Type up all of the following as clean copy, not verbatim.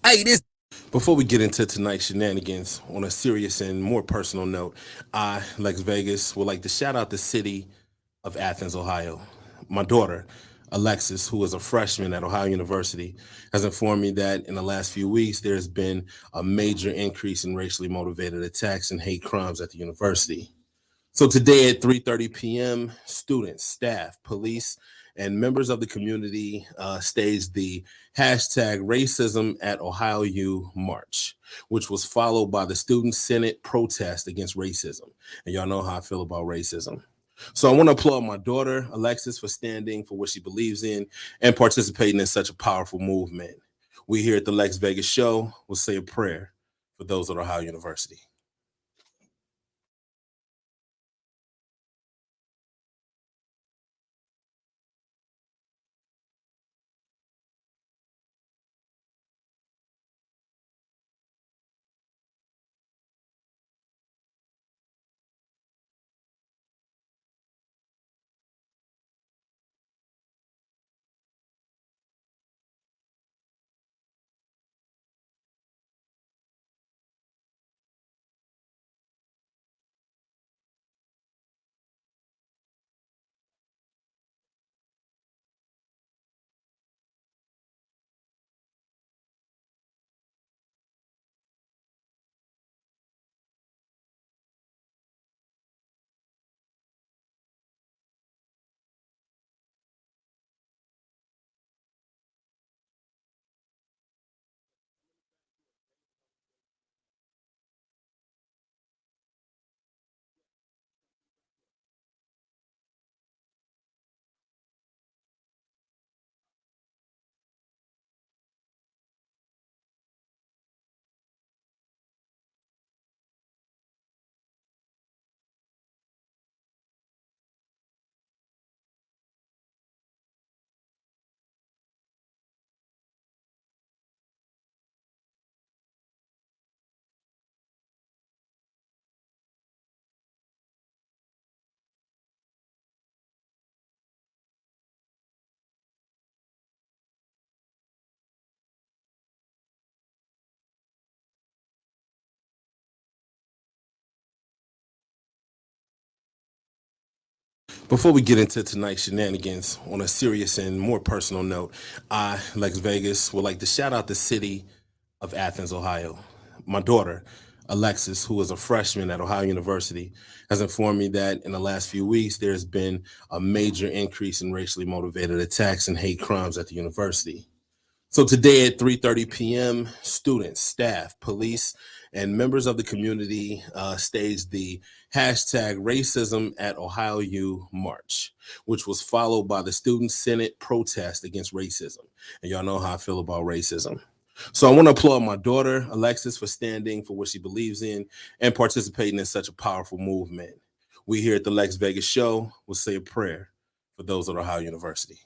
Hey, this before we get into tonight's shenanigans, on a serious and more personal note, I, Lex Vegas, would like to shout out the city of Athens, Ohio. My daughter, Alexis, who is a freshman at Ohio University, has informed me that in the last few weeks there's been a major increase in racially motivated attacks and hate crimes at the university. So today at 3:30 p.m., students, staff, police, and members of the community staged the hashtag racism at Ohio U March, which was followed by the Student Senate protest against racism. And y'all know how I feel about racism. So I want to applaud my daughter, Alexis, for standing for what she believes in and participating in such a powerful movement. We here at the Lex Vegas show will say a prayer for those at Ohio University. Before we get into tonight's shenanigans, on a serious and more personal note, I, Lex Vegas, would like to shout out the city of Athens, Ohio. My daughter, Alexis, who is a freshman at Ohio University, has informed me that in the last few weeks there's been a major increase in racially motivated attacks and hate crimes at the university. So today at 3:30 p.m., students, staff, police, and members of the community staged the hashtag racism at Ohio U March, which was followed by the Student Senate protest against racism. And y'all know how I feel about racism. So I want to applaud my daughter, Alexis, for standing for what she believes in and participating in such a powerful movement. We here at the Lex Vegas Show will say a prayer for those at Ohio University.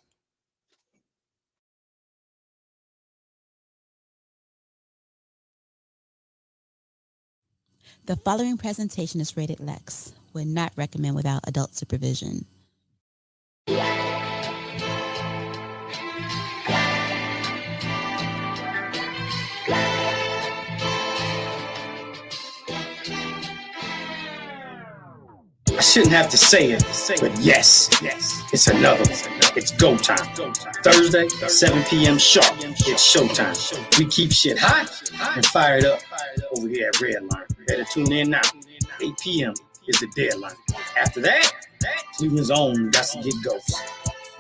The following presentation is rated Lexx. Would not recommend without adult supervision. I shouldn't have to say it, but yes, it's another one. It's go time. Thursday, 7 p.m. sharp. It's showtime. We keep shit hot and fired up over here at Redline. Better tune in now. 8 p.m. is the deadline. After that, Cleveland's own got to get ghosts.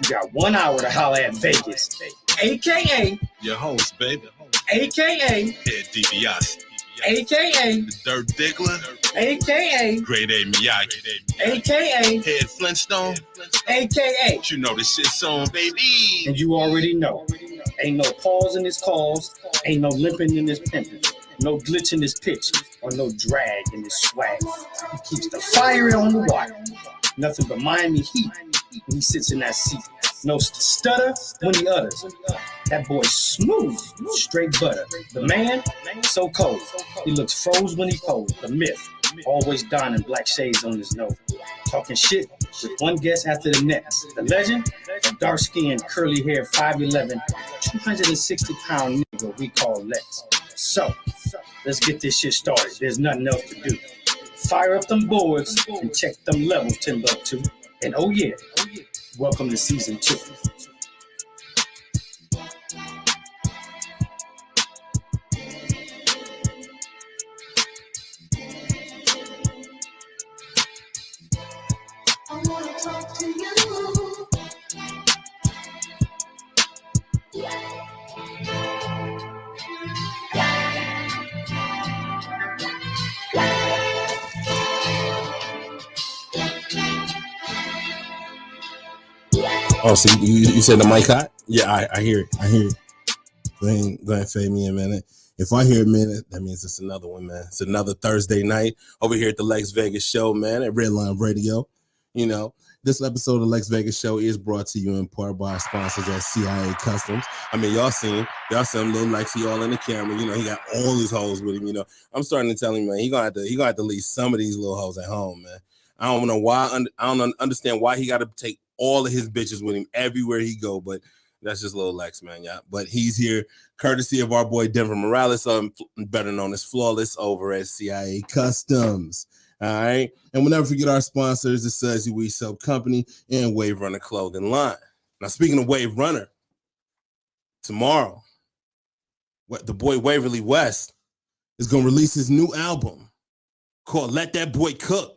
You got 1 hour to holler at Vegas, a.k.a. your host, baby. a.k.a. Head DiBiase. a.k.a. The Dirt Diggler. a.k.a. Grade A Miyagi. a.k.a. Head Flintstone. a.k.a. You know this shit's on, baby. And you already know. Ain't no pause in this calls. Ain't no limping in this pimping. No glitch in this pitch. Or no drag in this swag. He keeps the fire on the wire. Nothing but Miami Heat when he sits in that seat. No stutter when he utters. That boy smooth, straight butter. The man, so cold. He looks froze when he posed. The myth, always donning black shades on his nose. Talking shit with one guess after the next. The legend, a dark-skinned, curly-haired, 5'11", 260-pound nigga we call Lexx. So, let's get this shit started. There's nothing else to do. Fire up them boards and check them levels, Timbuktu. And oh yeah, welcome to season 2. I wanna talk to you. Oh, so you said the mic hot? Yeah, I hear it. I hear it. Go ahead and fade me a minute. If I hear a minute, that means it's another one, man. It's another Thursday night over here at the Lex Vegas Show, man, at Redline Radio. You know, this episode of the Lex Vegas Show is brought to you in part by our sponsors at CIA Customs. I mean, y'all see him little Lexi all in the camera. You know, he got all his hoes with him. You know, I'm starting to tell him, man, he gonna have to leave some of these little hoes at home, man. I don't know why. I don't understand why he got to take all of his bitches with him everywhere he go, but that's just little Lex, man. Yeah, but he's here courtesy of our boy Denver Morales, better known as Flawless, over at CIA Customs. All right, and we'll never forget our sponsors, the Sudsy We Soap Company and Wave Runner Clothing Line. Now, speaking of Wave Runner, tomorrow, the boy Waverly West is gonna release his new album called "Let That Boy Cook."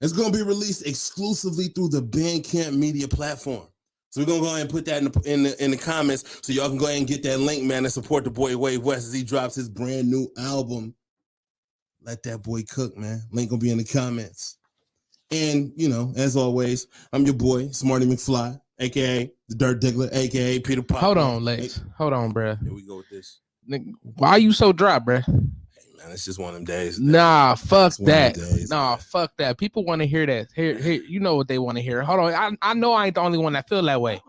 It's going to be released exclusively through the Bandcamp media platform. So we're going to go ahead and put that in the comments so y'all can go ahead and get that link, man, and support the boy Wave West as he drops his brand new album. Let That Boy Cook, man. Link will be in the comments. And, you know, as always, I'm your boy, Smarty McFly, a.k.a. the Dirt Diggler, a.k.a. Peter Pop. Hold on, Lex. Hold on, bruh. Here we go with this. Why you so dry, bruh? Man, it's just one of them days. Nah, fuck that. Days, nah, fuck that. People want to hear that. Here, you know what they want to hear. Hold on. I know I ain't the only one that feel that way.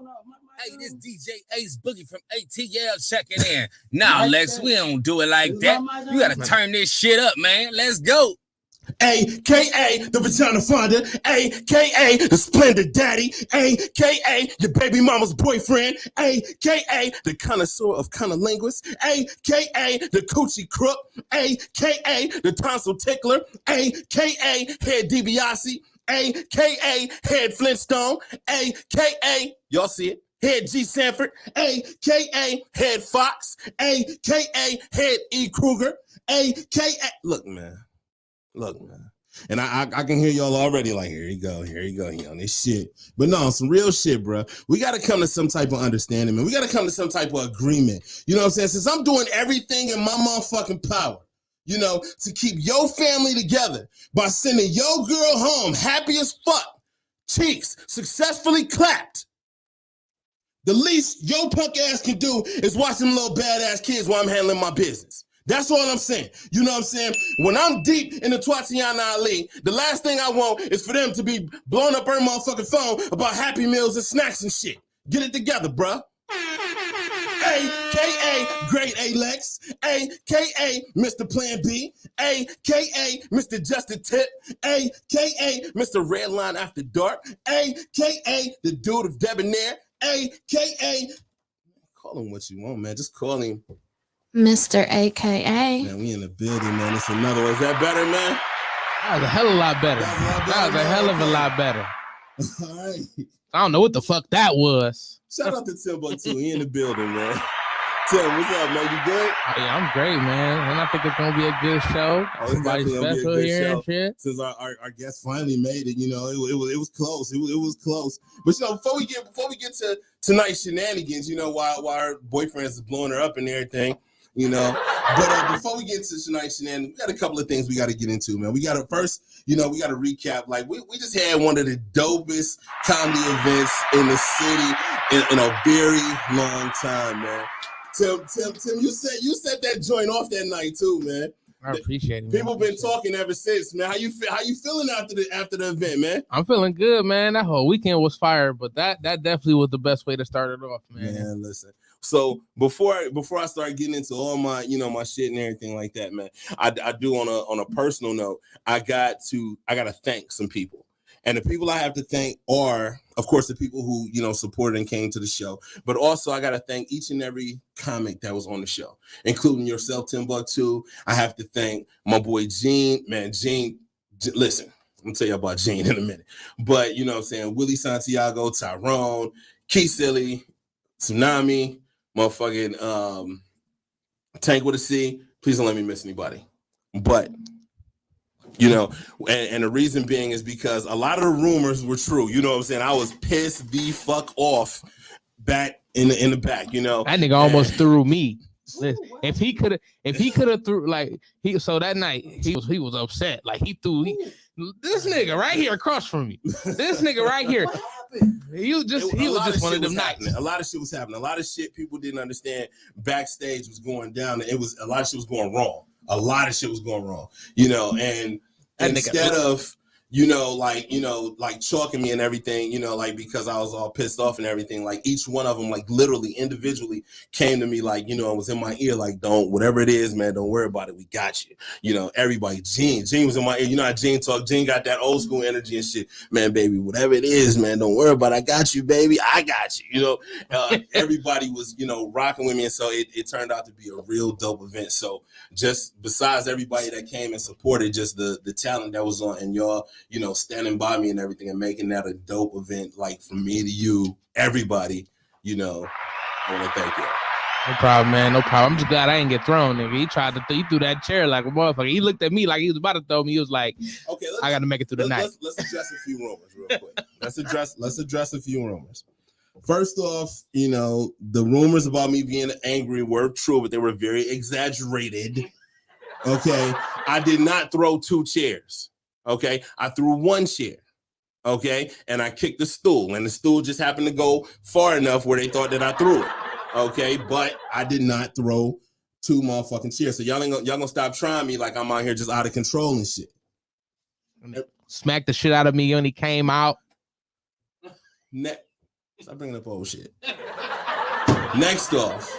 Hey, this DJ Ace Boogie from ATL checking in. Now, Lex, we don't do it like that. You got to turn this shit up, man. Let's go. A.K.A. the Vagina Fonda, A.K.A. the Splendid Daddy, A.K.A. your baby mama's boyfriend, A.K.A. the connoisseur of cunnilinguists, A.K.A. the coochie crook, A.K.A. the tonsil tickler, A.K.A. Head DiBiase, a.k.a. Head Flintstone, a.k.a. y'all see it, Head G. Sanford, a.k.a. Head Fox, a.k.a. Head E. Kruger, a.k.a. Look, man. And I can hear y'all already like, here you go, he on this shit. But no, some real shit, bro. We got to come to some type of understanding, man. We got to come to some type of agreement. You know what I'm saying? Since I'm doing everything in my motherfucking power, you know, to keep your family together by sending your girl home happy as fuck, cheeks successfully clapped, the least your punk ass can do is watch them little badass kids while I'm handling my business. That's all I'm saying. You know what I'm saying? When I'm deep in the Twatiana Ali, the last thing I want is for them to be blowing up her motherfucking phone about Happy Meals and snacks and shit. Get it together, bruh. A.K.A. Great A. Lexx, A.K.A. Mr. Plan B, A.K.A. Mr. Justin Tip, A.K.A. Mr. Redline After Dark, A.K.A. the Dude of Debonair, A.K.A. Call him what you want, man. Just call him Mr. AKA. Man, we in the building, man. It's another one. Is that better, man? That was a hell of a lot better. That was a hell of a lot better. All right. I don't know what the fuck that was. Shout out to Timbuktu. He in the building, man. Tim, what's up, man? You good? Oh, yeah, I'm great, man. And I think it's gonna be a good show. Somebody special here and shit. Since our guest finally made it, you know, it was close. It was close. But you know, before we get to tonight's shenanigans, you know, while our boyfriend is blowing her up and everything. You know, but before we get to tonight's shenanigans, we got a couple of things we got to get into, man. We got to first, you know, we got to recap. Like we just had one of the dopest comedy events in the city in a very long time, man. Tim, you set that joint off that night too, man. I appreciate it. People been talking ever since, man. How you feeling after the event, man? I'm feeling good, man. That whole weekend was fire, but that definitely was the best way to start it off, man. Man, listen. So before I start getting into all my, you know, my shit and everything like that, man, I do on a personal note, I got to thank some people. And the people I have to thank are, of course, the people who, you know, supported and came to the show. But also I got to thank each and every comic that was on the show, including yourself, Timbuktu. I have to thank my boy Gene. Man, Gene, listen, I'm going to tell you about Gene in a minute. But, you know what I'm saying, Willie Santiago, Tyrone, Key Silly, Tsunami, motherfucking Tank with a C. Please don't let me miss anybody. But, you know, and the reason being is because a lot of the rumors were true. You know what I'm saying? I was pissed the fuck off back in the back, you know. That nigga almost threw me. Listen, if he could have threw so that night he was upset. Like he threw this nigga right here across from me. This nigga right here. He was just one of them nights. A lot of shit was happening. A lot of shit people didn't understand backstage was going down. A lot of shit was going wrong. A lot of shit was going wrong. You know, and instead of like chalking me and everything, you know, like because I was all pissed off and everything, like each one of them, like literally individually came to me, like, you know, it was in my ear, like, whatever it is, man, don't worry about it. We got you. You know, everybody, Gene was in my ear. You know how Gene talk? Gene got that old school energy and shit. Man, baby, whatever it is, man, don't worry about it. I got you, baby. I got you. You know, everybody was, you know, rocking with me. And so it turned out to be a real dope event. So just besides everybody that came and supported, just the talent that was on and y'all, you know, standing by me and everything and making that a dope event, like from me to you, everybody, you know, I want to thank you. No problem, man. No problem. I'm just glad I didn't get thrown, nigga. He threw that chair like a motherfucker. He looked at me like he was about to throw me. He was like, okay, I got to make it through the night. Let's address a few rumors real quick. Let's address a few rumors. First off, you know, the rumors about me being angry were true, but they were very exaggerated. Okay. I did not throw 2 chairs. Okay, I threw 1 chair, okay, and I kicked the stool, and the stool just happened to go far enough where they thought that I threw it, okay, but I did not throw 2 motherfucking chairs. So y'all gonna stop trying me like I'm out here just out of control and shit. Smacked the shit out of me when he came out. Stop bringing up old shit. Next off,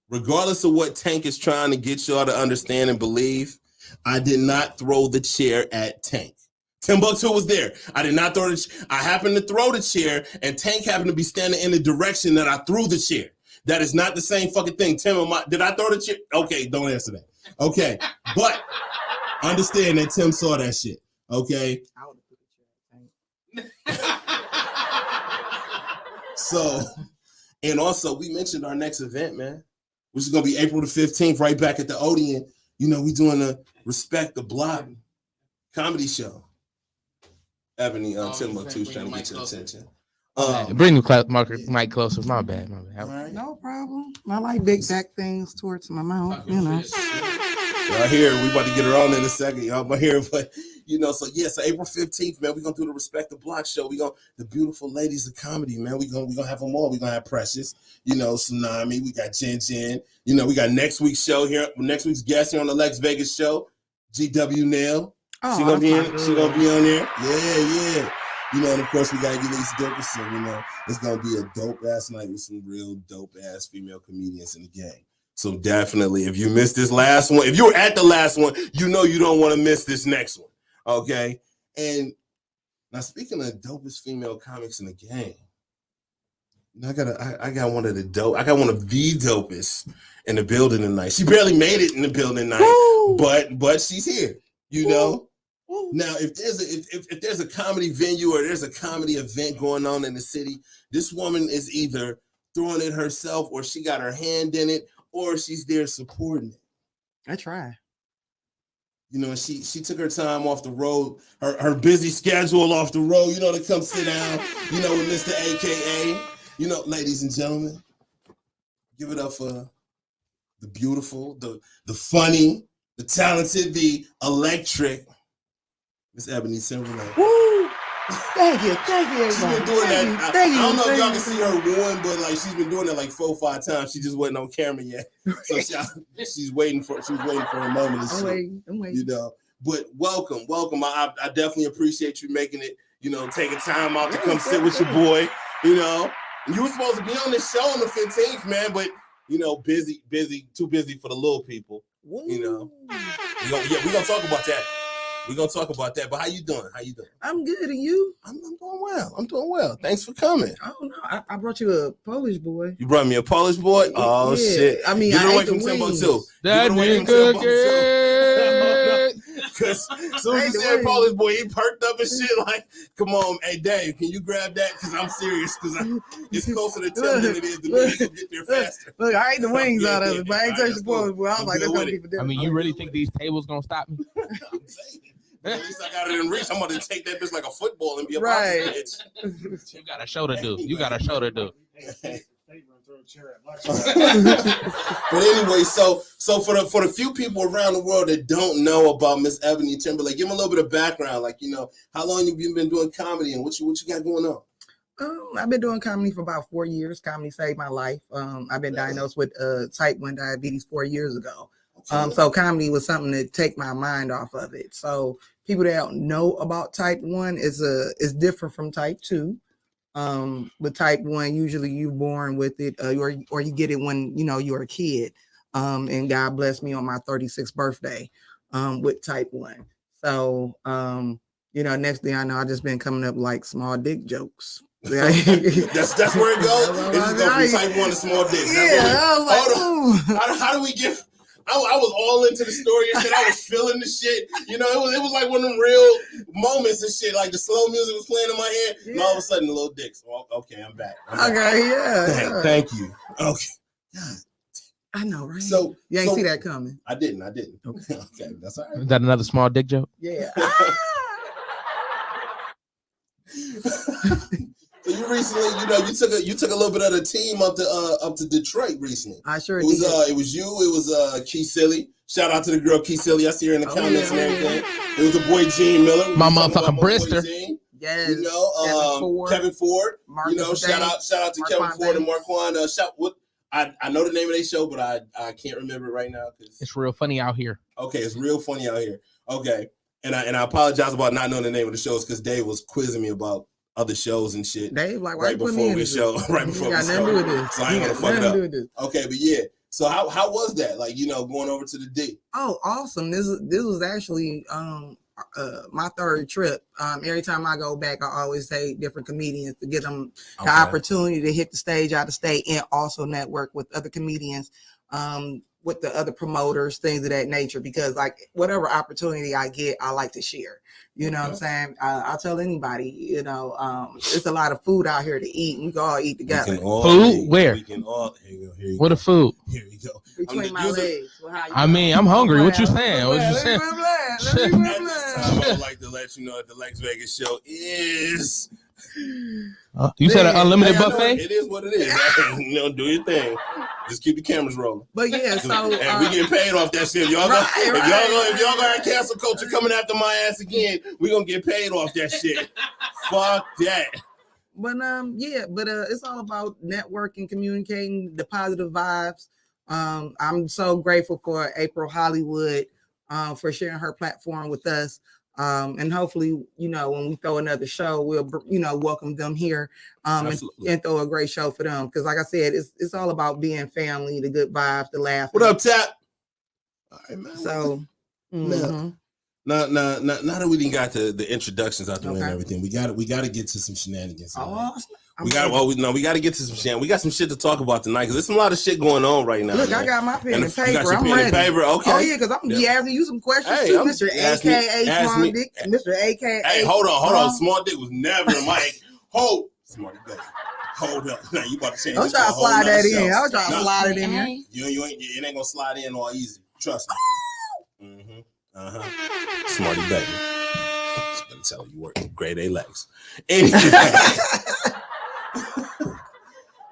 regardless of what Tank is trying to get y'all to understand and believe, I did not throw the chair at Tank. Timbuktu was there. I did not throw I happened to throw the chair, and Tank happened to be standing in the direction that I threw the chair. That is not the same fucking thing. Tim, did I throw the chair? Okay, don't answer that. Okay, but understand that Tim saw that shit. Okay. So, and also we mentioned our next event, man, which is gonna be April the 15th, right back at the Odeon. You know, we doing a Respect the Block comedy show. Ebony Timberlake too, trying to get your attention. Bring the mic closer. My bad. Right. No problem. I like big back things towards my mouth, you know. Y'all here, we about to get her on in a second. Y'all about here, but you know, so yeah, so April 15th, man, we're gonna do the Respect the Block show. We gonna the beautiful ladies of comedy, man. We gonna have them all. We gonna have Precious, you know, Tsunami. We got Jen. You know, we got next week's show here. Next week's guest here on the Lexx Vegas show, GW Nail. Oh, She gonna be on there. Yeah. You know, and of course we got Elise Dickerson. You know, it's gonna be a dope ass night with some real dope ass female comedians in the game. So definitely, if you missed this last one, if you were at the last one, you know you don't want to miss this next one. Okay. And now speaking of dopest female comics in the game, I got one of the dopest in the building tonight. She barely made it in the building tonight, but she's here. You know. Now, if there's a comedy venue or there's a comedy event going on in the city, this woman is either throwing it herself or she got her hand in it or she's there supporting it. I try. You know, she took her time off the road, her busy schedule off the road, you know, to come sit down, you know, with Mr. AKA. You know, ladies and gentlemen, give it up for the beautiful, the funny, the talented, the electric Miss Ebony Timberlake. Woo! Thank you, everybody. She's been doing that. I don't know if y'all can see her one, but like she's been doing that like 4 or 5 times. She just wasn't on camera yet, so she's waiting for her moment. I'm waiting. You know, but welcome. I definitely appreciate you making it. You know, taking time out to come sit with your boy. You know, you were supposed to be on this show on the 15th, man, but you know, busy, too busy for the little people. You know, we're gonna talk about that. We're gonna talk about that. But how you doing? I'm good, and you? I'm doing well. Thanks for coming. Oh no, I brought you a Polish boy. You brought me a Polish boy? Oh yeah. Shit. I mean, get I away ate from the Timbo wings. too. That nigga. Because as soon as you said Polish boy, he perked up and shit like, come on, hey Dave, can you grab that? Because I'm serious, because it's closer to Tim than it is to me. So get there faster. Look, I ate the wings out of it, but I ain't touched the cool. Polish boy. I was like, that's gonna be for dinner. I mean, you really think these tables gonna stop me? I'm saying. At least I got it in reach. I'm gonna take that bitch like a football and be a right. bitch. You got a show to do. But anyway, so for the few people around the world that don't know about Miss Ebony Timberlake, give them a little bit of background. Like, you know, how long have you been doing comedy and what you got going on? I've been doing comedy for about 4 years. Comedy saved my life. I've been diagnosed with type 1 diabetes 4 years ago. So comedy was something to take my mind off of it. So people that don't know about type 1 is different from type 2. With type 1, usually you're born with it, or you get it when you're a kid. And God blessed me on my 36th birthday with type 1. So next thing I know, I just been coming up like small dick jokes. that's where it goes. It just goes from type 1 to small dicks. How do we get? I was all into the story and shit. I was feeling the shit. You know, it was like one of them real moments and shit. Like the slow music was playing in my head, and all of a sudden the little dicks. Well, okay, I'm back. Okay, yeah. Thank you. Okay. I know, right? So you ain't see that coming. I didn't. Okay, that's all right. Is that another small dick joke? Yeah. So you recently, you took a little bit of the team up to Detroit recently. I sure did. It was you. It was Key Silly. Shout out to the girl Key Silly. I see her in the comments and everything. It was the boy Gene Miller. My motherfucking Brister. Yes. You know, Kevin Ford. Marcus shout out to Kevin Ford and Marquand. I know the name of their show, but I can't remember it right now. It's real funny out here. Okay, it's real funny out here. Okay, and I apologize about not knowing the name of the shows because Dave was quizzing me about other shows and shit. Dave, like right before we show, right before we show. So I ain't gonna fuck it up. Okay, but yeah. So how was that? Like, going over to the D? Oh, awesome. This was actually my third trip. Every time I go back, I always take different comedians to get them the opportunity to hit the stage out of state and also network with other comedians with the other promoters, things of that nature, because like whatever opportunity I get, I like to share. You know what I'm saying? I'll tell anybody, you know, it's a lot of food out here to eat. We can all eat together. Food? Where? We can all, here you What go. a food? Here you go. Between my legs. Well, how you I doing? mean, I'm hungry. What you Let me saying? What you saying? At this time, I would like to let you know that the Lex Vegas show is. You said an unlimited Hey, I know buffet? it is what it is. You know, do your thing. Just keep the cameras rolling. But yeah, so and we get paid off that shit. If y'all gonna have cancel culture coming after my ass again, we gonna get paid off that shit. Fuck that. But it's all about networking, communicating, the positive vibes. I'm so grateful for April Hollywood for sharing her platform with us. And hopefully, you know, when we throw another show, we'll, you know, welcome them here and throw a great show for them. Because like I said, it's all about being family, the good vibes, the laugh. What up, Tap? All right, man. So, now that we didn't got the introductions out the way and everything, we got to get to some shenanigans. We got to get to some shit. We got some shit to talk about tonight because there's a lot of shit going on right now. Look, man. I got my pen and paper. You got your I'm pen ready. And paper, okay? Oh yeah, because I'm gonna be asking you some questions too, Mr. AKA Small Dick, Mr. AKA. Hey, hold on. Small Dick was never the mic. Smart Dick. Hold up. Now you about to change. I'm trying to slide that in. I'm trying to slide it in there. You ain't. It ain't gonna slide in all easy. Trust me. Smarty baby. I'm gonna tell you working grade A Lexx. Anyway.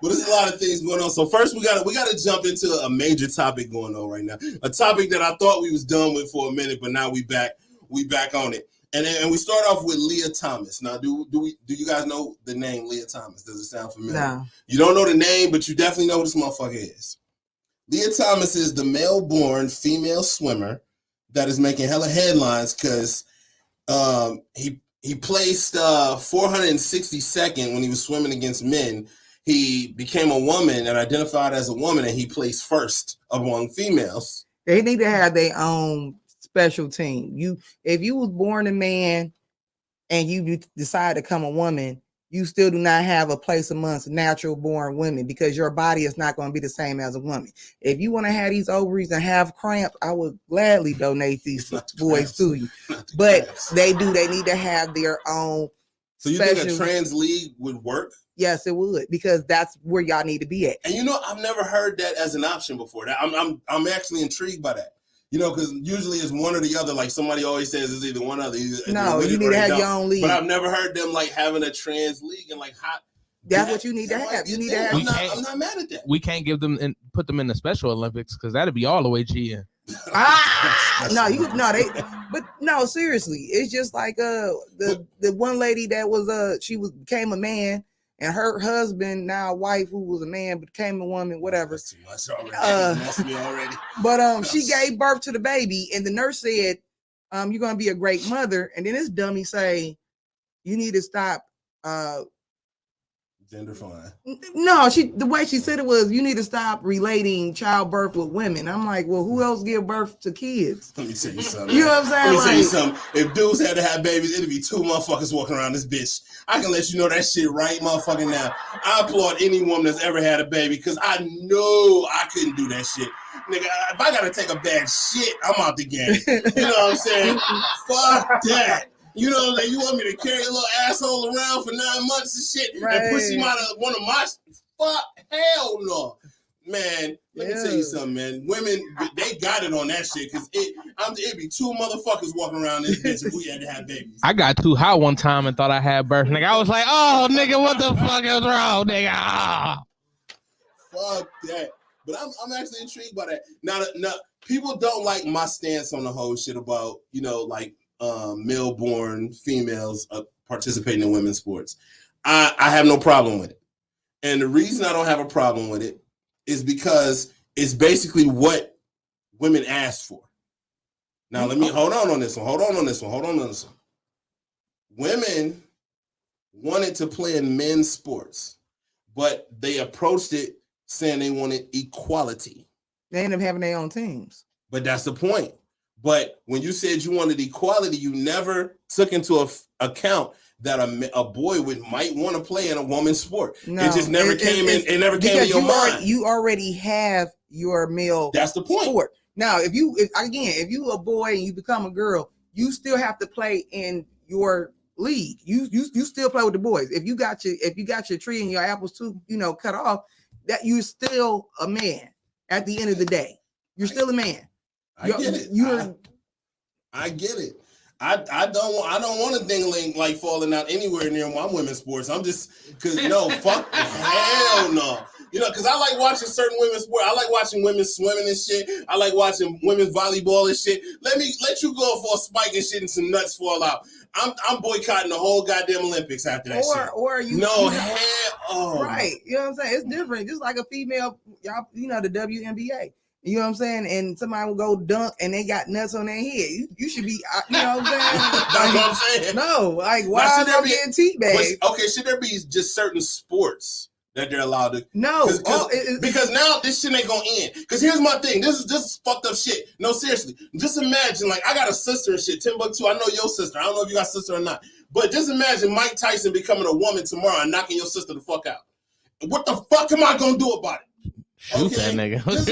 But there's a lot of things going on. So first, we gotta jump into a major topic going on right now. A topic that I thought we was done with for a minute, but now we back on it. And we start off with Leah Thomas. Now, do you guys know the name Leah Thomas? Does it sound familiar? No. You don't know the name, but you definitely know who this motherfucker is. Leah Thomas is the male-born female swimmer that is making hella headlines because he placed 462nd when he was swimming against men. He became a woman and identified as a woman, and he placed first among females. They need to have their own special team. If you was born a man and you decide to become a woman, you still do not have a place amongst natural born women because your body is not going to be the same as a woman. If you want to have these ovaries and have cramps, I would gladly donate these boys to you. But they need to have their own. So you think a trans league would work? Yes, it would, because that's where y'all need to be at. And you know, I've never heard that as an option before. I'm actually intrigued by that. You know, because usually it's one or the other. Like somebody always says, it's either one or the other. No, you need to have your own league. But I've never heard them like having a trans league and like how. That's what you need to have. You need to have. I'm not mad at that. We can't give them and put them in the Special Olympics because that'd be all the way GN. No, seriously, it's just like the one lady that was became a man. And her husband, now wife, who was a man, became a woman, whatever. That's too much already. Must be already. But she gave birth to the baby, and the nurse said, "You're gonna be a great mother." And then this dummy say, "You need to stop." Gender fine. No, the way she said it was, "You need to stop relating childbirth with women." I'm like, well, who else give birth to kids? Let me tell you something. You know what I'm saying? Let me tell you something. If dudes had to have babies, it'd be two motherfuckers walking around this bitch. I can let you know that shit right motherfucking now. I applaud any woman that's ever had a baby because I know I couldn't do that shit. Nigga, if I gotta take a bad shit, I'm out the game. You know what I'm saying? Fuck that. You know, like you want me to carry a little asshole around for 9 months and shit and push him out of one of my fuck hell no. Man, let me tell you something, man. Women, they got it on that shit because it'd be two motherfuckers walking around this bitch if we had to have babies. I got too hot one time and thought I had birth. Nigga, I was like, oh, nigga, what the fuck is wrong, nigga? Ah. Fuck that. But I'm actually intrigued by that. Now, people don't like my stance on the whole shit about, you know, like, male-born females participating in women's sports. I have no problem with it. And the reason I don't have a problem with it is because it's basically what women asked for. Now, let me hold on this one. Women wanted to play in men's sports, but they approached it saying they wanted equality. They end up having their own teams. But that's the point. But when you said you wanted equality, you never took into account that a boy might want to play in a woman's sport. No, it just never came in. It never came to your mind. You already have your male. That's the point. Sport. Now, if you a boy and you become a girl, you still have to play in your league. You still play with the boys. If you got your tree and your apples too, cut off, that you're still a man. At the end of the day, you're still a man. I get it. I get it. I don't want a ding-a-ling like falling out anywhere near my women's sports. I'm just because fuck hell no. Because I like watching certain women's sport. I like watching women swimming and shit. I like watching women's volleyball and shit. Let you go for a spike and shit and some nuts fall out. I'm boycotting the whole goddamn Olympics after that shit. Or you right. You know what I'm saying? It's different. Just like a female, y'all, the WNBA. You know what I'm saying? And somebody will go dunk and they got nuts on their head. You should be, you know what I'm saying? That's what I'm saying. No, like why are they getting teabagged? Okay, should there be just certain sports that they're allowed to? No, because now this shit ain't gonna end. Because here's my thing. This is fucked up shit. No, seriously. Just imagine, like, I got a sister and shit. Timbuktu, I know your sister. I don't know if you got a sister or not. But just imagine Mike Tyson becoming a woman tomorrow and knocking your sister the fuck out. What the fuck am I gonna do about it? Shoot that nigga. Just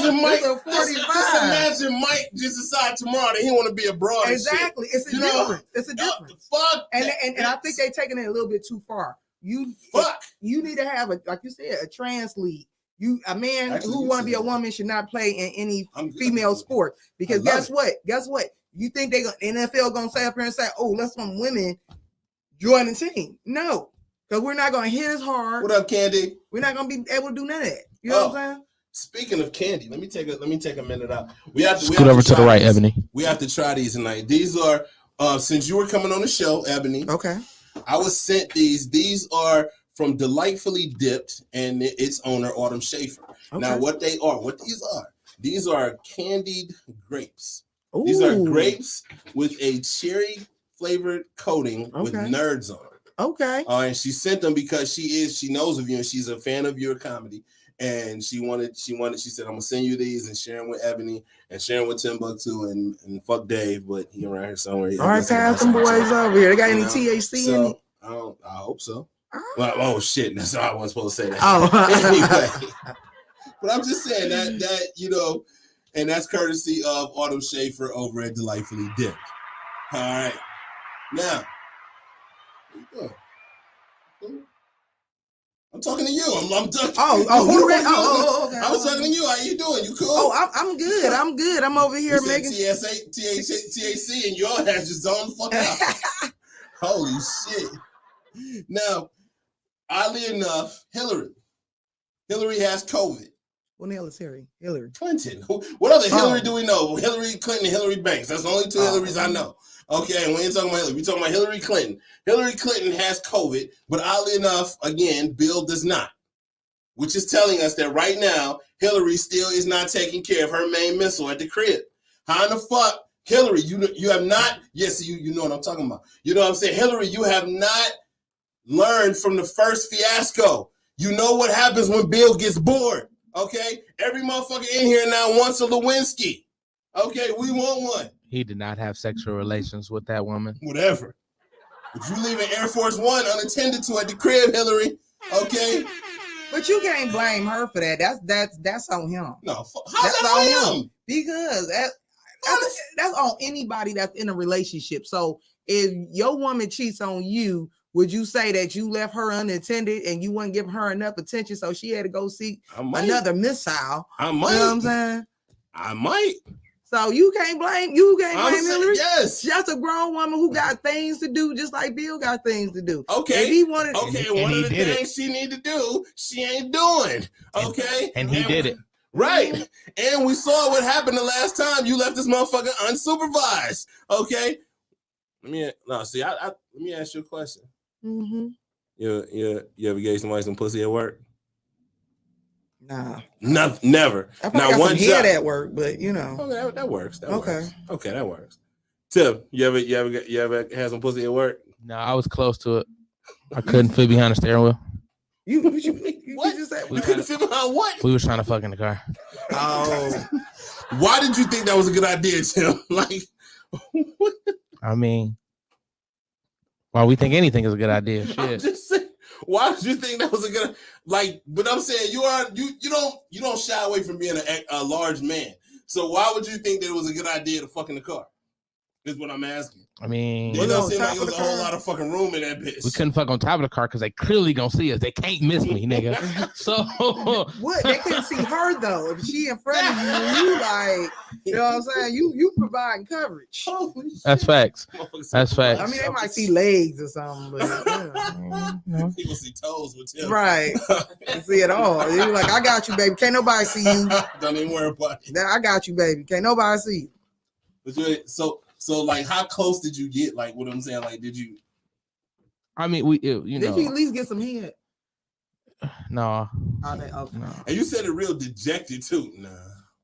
imagine Mike just decide tomorrow that he want to be a broad. Exactly. It's a difference. It's a difference. Fuck. And I think they're taking it a little bit too far. You need to have like you said, a trans league. A man who want to be a woman should not play in any female sport. Because guess what? You think NFL gonna say up here and say, oh, let's some women join the team? No. Because we're not going to hit as hard. What up, Candy? We're not going to be able to do none of that. You know what I'm saying? Speaking of Candy, let me take a minute out. We have to scoot over to the right, these. Ebony. We have to try these tonight. These are since you were coming on the show, Ebony. Okay. I was sent these. These are from Delightfully Dipped and its owner, Autumn Schaefer. Okay. Now, what these are candied grapes. Ooh. These are grapes with a cherry flavored coating with nerds on it. Okay. And she sent them because she knows of you and she's a fan of your comedy. And she said, I'm gonna send you these and share them with Ebony and share them with Timbuktu and fuck Dave, but he around here somewhere. All right, pass some boys over here. They got any THC in it? I hope so. Well, oh shit, that's how I wasn't supposed to say that. Anyway. But I'm just saying that and that's courtesy of Autumn Schaefer over at Delightfully Dipped. All right. Now. I'm talking to you. I'm talking. Okay. I was talking to you. How you doing? You cool? Oh, I'm good. I'm over here making THC, and your ass just zoned the fuck out. Holy shit! Now, oddly enough, Hillary has COVID. What the hell is Hillary Clinton. What other Hillary do we know? Hillary Clinton and Hillary Banks. That's the only two Hillarys I know. Okay, and we ain't talking about Hillary. We're talking about Hillary Clinton. Hillary Clinton has COVID, but oddly enough, again, Bill does not, which is telling us that right now, Hillary still is not taking care of her main missile at the crib. How in the fuck, Hillary, you have not, yes, you know what I'm talking about. You know what I'm saying? Hillary, you have not learned from the first fiasco. You know what happens when Bill gets bored, okay? Every motherfucker in here now wants a Lewinsky. Okay, we want one. He did not have sexual relations with that woman. Whatever. But you leaving Air Force One unattended to at the crib, Hillary. Okay. But you can't blame her for that. That's on him. No, how's that on him? Because that's on anybody that's in a relationship. So if your woman cheats on you, would you say that you left her unattended and you wouldn't give her enough attention, so she had to go seek another missile? I might. You know what I'm saying? I might. So you can't blame Hillary. Yes. She's a grown woman who got things to do, just like Bill got things to do. Okay. If he wanted, one of the things she need to do, she ain't doing. Okay. And he did it. Right. And we saw what happened the last time you left this motherfucker unsupervised. Okay. Let me ask you a question. Mm-hmm. You ever gave somebody some pussy at work? Nah. Never. I got one head at work, but you know. Okay, that works. Okay, that works. Tim, you ever had some pussy at work? No, I was close to it. I couldn't fit behind the steering wheel. You just said you couldn't fit behind what? We was trying to fuck in the car. Oh. Why did you think that was a good idea, Tim? Like I mean, why we think anything is a good idea? I'm Shit. just saying, why did you think that was a good like? But I'm saying you don't shy away from being a large man. So why would you think that it was a good idea to fuck in the car? Is what I'm asking. I mean, It don't seem like it was a whole lot of fucking room in that bitch. we couldn't fuck on top of the car because they clearly gonna see us. They can't miss me, nigga. So What? They couldn't see her though. If she in front of you, you like, you know what I'm saying? You providing coverage. that's facts. That's facts. I mean, they might see legs or something, but No. People see toes with him. right. They see it all. You're like, I got you, baby. Can't nobody see you. Don't even worry about it. I got you, baby. Can't nobody see you. But so like, how close did you get? Like, what I'm saying, like, did you? I mean, you Did you at least get some head? no, Okay. no, And you said it real dejected too. Nah,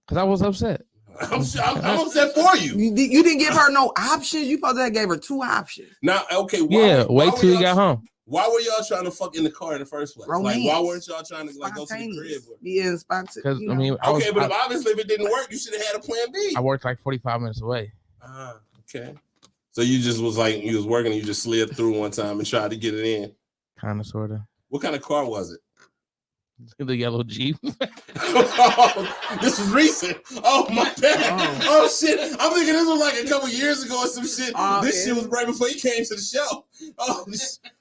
because I was upset. I'm upset for you. You didn't give her no options. You supposed to have gave her 2 options. Now, okay, Wait till you got home. Why were y'all trying to fuck in the car in the first place? Romance. Like, why weren't y'all trying to like go to the crib? Yeah, spontaneous. Because You I know. mean, Okay, but obviously if it didn't work, you should have had a plan B. I worked like 45 minutes away. Okay. So you just was like, you was working and you just slid through one time and tried to get it in. Kind of, sort of. What kind of car was it? The yellow Jeep. This was recent. Oh my bad. Oh shit. I'm thinking this was like a couple years ago or some shit. This shit was right before you came to the show. Oh,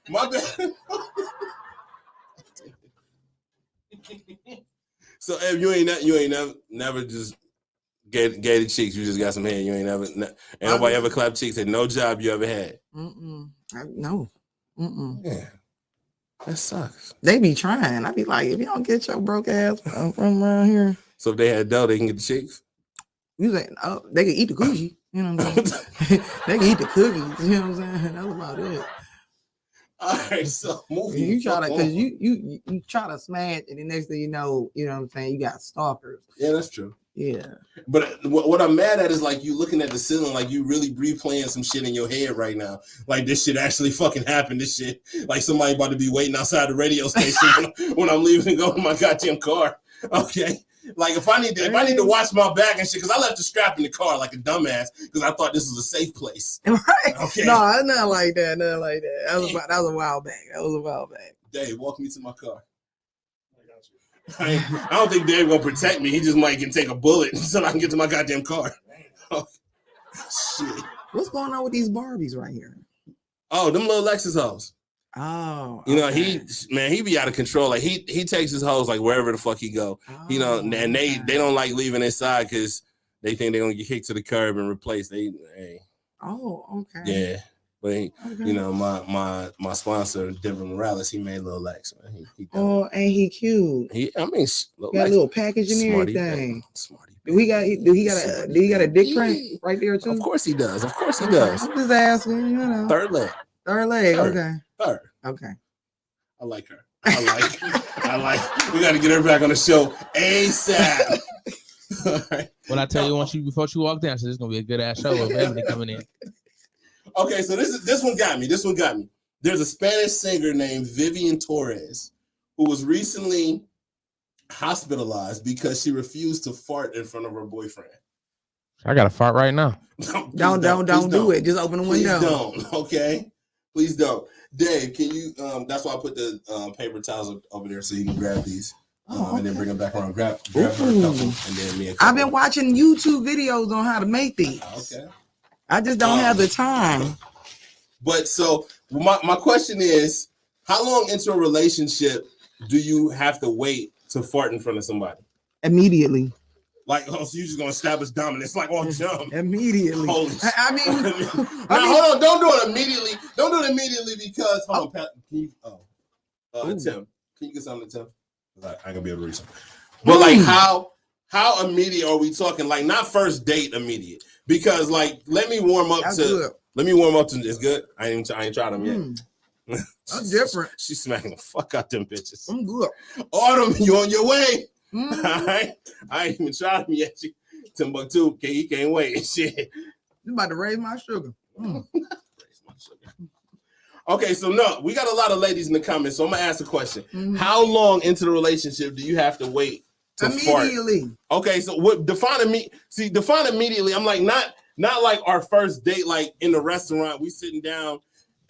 my bad. So Ev, you ain't never just gave the cheeks. You just got some head. You ain't ain't nobody ever clapped cheeks at no job you ever had. No. Yeah. That sucks. They be trying. I be like, if you don't get your broke ass from around here. So if they had dough, they can get the cheeks. You like, oh, they can eat the cookie. You know what I'm saying? They can eat the cookies. You know what I'm saying? That's about it. All right, so moving. You try to, because you try to smash, and the next thing you know what I'm saying, you got stalkers. Yeah, that's true. Yeah. But what I'm mad at is like you looking at the ceiling like you really replaying some shit in your head right now. Like this shit actually fucking happened. This shit like somebody about to be waiting outside the radio station when I'm leaving and going to my goddamn car. Okay. Like if I need to watch my back and shit, because I left the strap in the car like a dumbass because I thought this was a safe place. Right. Okay. No, it's not like that. Nothing like that. That was a while back. Dave, walk me to my car. I don't think Dave gonna protect me. He just might can take a bullet so I can get to my goddamn car. Oh, shit. What's going on with these Barbies right here? Oh, them little Lexus hoes. Oh, you know, he be out of control. Like he takes his hoes like wherever the fuck he go. You know, and they don't like leaving inside because they think they're gonna get kicked to the curb and replaced. Oh, okay. Yeah. But you know, my sponsor, Denver Morales, he made Lil Lexx, man. Oh, ain't he cute? Got a little package and everything. Smarty. Do he got a dick print right there too? Of course he does. I'm just asking, you know. Third leg. Okay. Third. Okay. I like her. We got to get her back on the show ASAP. All right. When I tell you before she walked down, so this is gonna be a good ass show with Ebony coming in. Okay, so this one got me. There's a Spanish singer named Vivian Torres who was recently hospitalized because she refused to fart in front of her boyfriend. I got to fart right now. Don't do it. Just open the window. Please don't. Okay. Please don't. Dave, can you? That's why I put the paper towels over there so you can grab these. And then bring them back around. Grab her a couple, and then me a couple. I've been watching YouTube videos on how to make these. Okay. I just don't have the time. But so my question is, how long into a relationship do you have to wait to fart in front of somebody? Immediately. Like, oh, so you're just gonna establish dominance like on jump. Immediately. Holy I mean, hold on, don't do it immediately. Don't do it immediately because hold on, Pat, can you Tim, can you get something to Tim? I ain't gonna be able to read something. But like how immediate are we talking? Like not first date immediate. Because like let me warm up to it's good. I ain't tried them yet. I'm different. She's smacking the fuck out them bitches. I'm good. Autumn, you on your way. All right. I ain't even tried them yet. Timbuktu, he can't wait. Shit. You about to raise my sugar. Raise my sugar. Okay, so no, we got a lot of ladies in the comments, so I'm gonna ask a question. How long into the relationship do you have to wait to immediately fart? Okay, so what define immediately? I'm like, not Not like our first date, like in the restaurant, we sitting down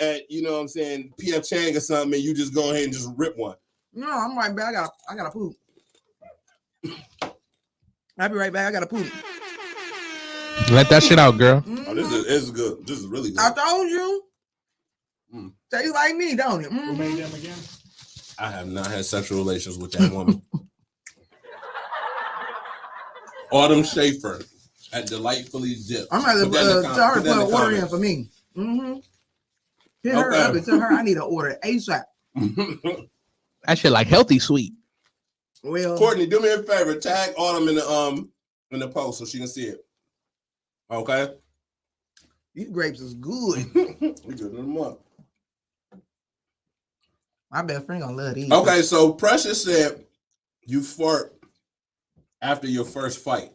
at, you know what I'm saying, P.F. Chang or something, and you just go ahead and just rip one. No, I'm right back. I gotta poop. I'll be right back. I gotta poop. Let that shit out, girl. Oh, this is good. This is really good. I told you. Tastes like me, don't it? Who made them again? I have not had sexual relations with that woman. Autumn Schaefer at Delightfully Dipped. I'm gonna tell her to put an order in for me. Hit her up and tell her I need an order ASAP. That shit like healthy sweet. Well, Courtney, do me a favor. Tag Autumn in the post so she can see it. Okay. these grapes is good. We good them up. My best friend gonna love these. Okay, so Precious said you fart after your first fight.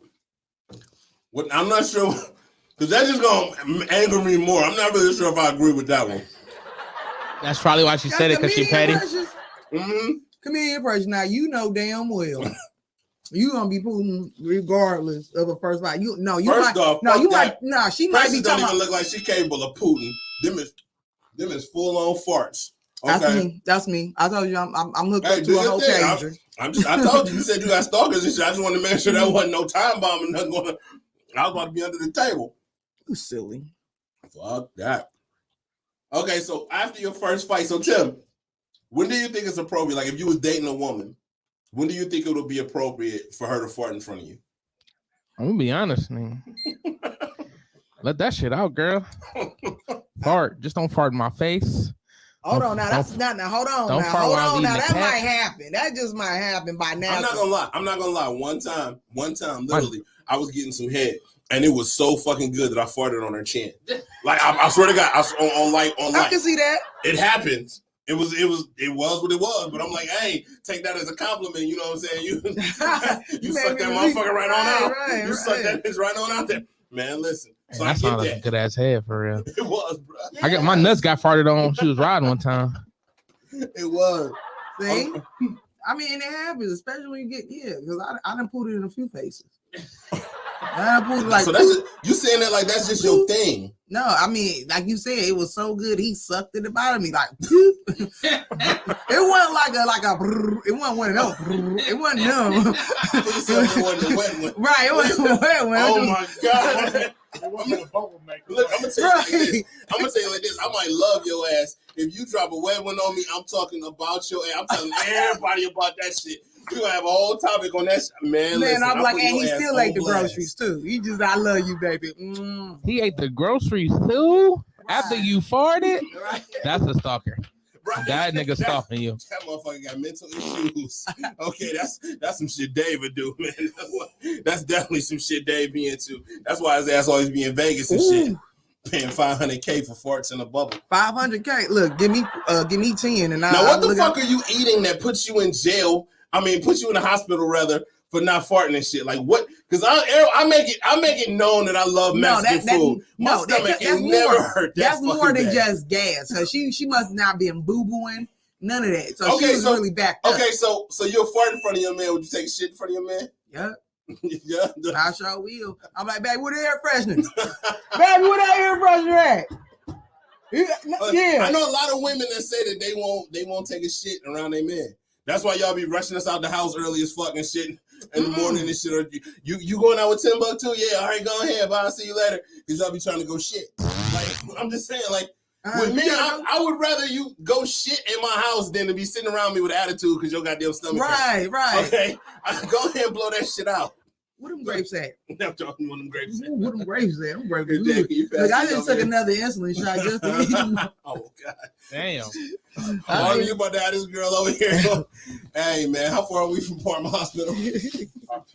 What I'm not sure, because that's just gonna anger me more. I'm not really sure if I agree with that one. That's probably why she said it, because she petty. Comedian Precious. Now you know damn well you gonna be putting regardless of a first fight. She might Precious be don't talking even about, look like she capable of Putin. Them is full on farts. Okay. That's me. I told you I'm hooked Hey, up to a whole taser. I told you said you got stalkers and shit. I just wanted to make sure that wasn't no time bomb and nothing going. I was about to be under the table. You silly. Fuck that. Okay, so after your first fight, so Tim, when do you think it's appropriate? Like if you was dating a woman, when do you think it would be appropriate for her to fart in front of you? I'm gonna be honest, man. Let that shit out, girl. Fart. Just don't fart in my face. Hold on now. That's not now. Hold on now. Hold on now. That might happen. That just might happen by now. I'm not gonna lie. One time, literally, I was getting some head, and it was so fucking good that I farted on her chin. Like I swear to God, on light. I can see that. It happens. It was what it was. But I'm like, hey, take that as a compliment. You know what I'm saying? You suck that motherfucker right on out. You suck that bitch right on out there, man. Listen. So that sounds like a good ass head for real. It was, bro. I got my nuts got farted on. She was riding one time. It was. See? I mean, it happens, especially when you get because I done put it in a few faces. I put it like so. That's you saying that like that's just your thing. No, I mean, like you said, it was so good. He sucked it out of me like. It wasn't like a. It wasn't one of those. It wasn't them. It wasn't the wet one. Right, it wasn't the wet one. Oh my God. Look, I'm gonna tell you like this. I might love your ass. If you drop a wet one on me, I'm talking about your ass. I'm telling everybody about that shit. We gonna have a whole topic on that shit. Man, listen, I'm like, and he still ate the groceries too. He just, I love you, baby. He ate the groceries too after you farted. Right. That's a stalker. Right. That nigga stalking you. That motherfucker got mental issues. Okay, that's some shit Dave would do, man. That's definitely some shit Dave be into. That's why his ass always be in Vegas and shit. Paying $500K for farts in a bubble. $500K. Look, give me 10, and now what the fuck are you eating that puts you in jail? I mean, puts you in the hospital rather for not farting and shit. Like what? Because I make it known that I love Mexican food. My stomach ain't never hurt that. That's more than just gas. So she must not been boo-booing. None of that. So she was really backed up. Okay, so you'll fart in front of your man. Would you take a shit in front of your man? Yeah. Yeah. I sure will. I'm like, baby, where the air freshener? Baby, where that air freshener at? Yeah. I know a lot of women that say that they won't take a shit around their man. That's why y'all be rushing us out the house early as fuck and shit in the morning and shit. Or you going out with Timbuktu? Yeah, all right, go ahead. Bye. I'll see you later. Because y'all be trying to go shit. Like I'm just saying, like with me, I would rather you go shit in my house than to be sitting around me with attitude because your goddamn stomach. Right. Okay, go ahead and blow that shit out. Where them grapes at? I'm talking them grapes. Where them grapes at? Them grapes Look, I just took another insulin shot just to eat them. Oh God. Damn. You about to have this girl over here. Hey man, how far are we from Parma Hospital? All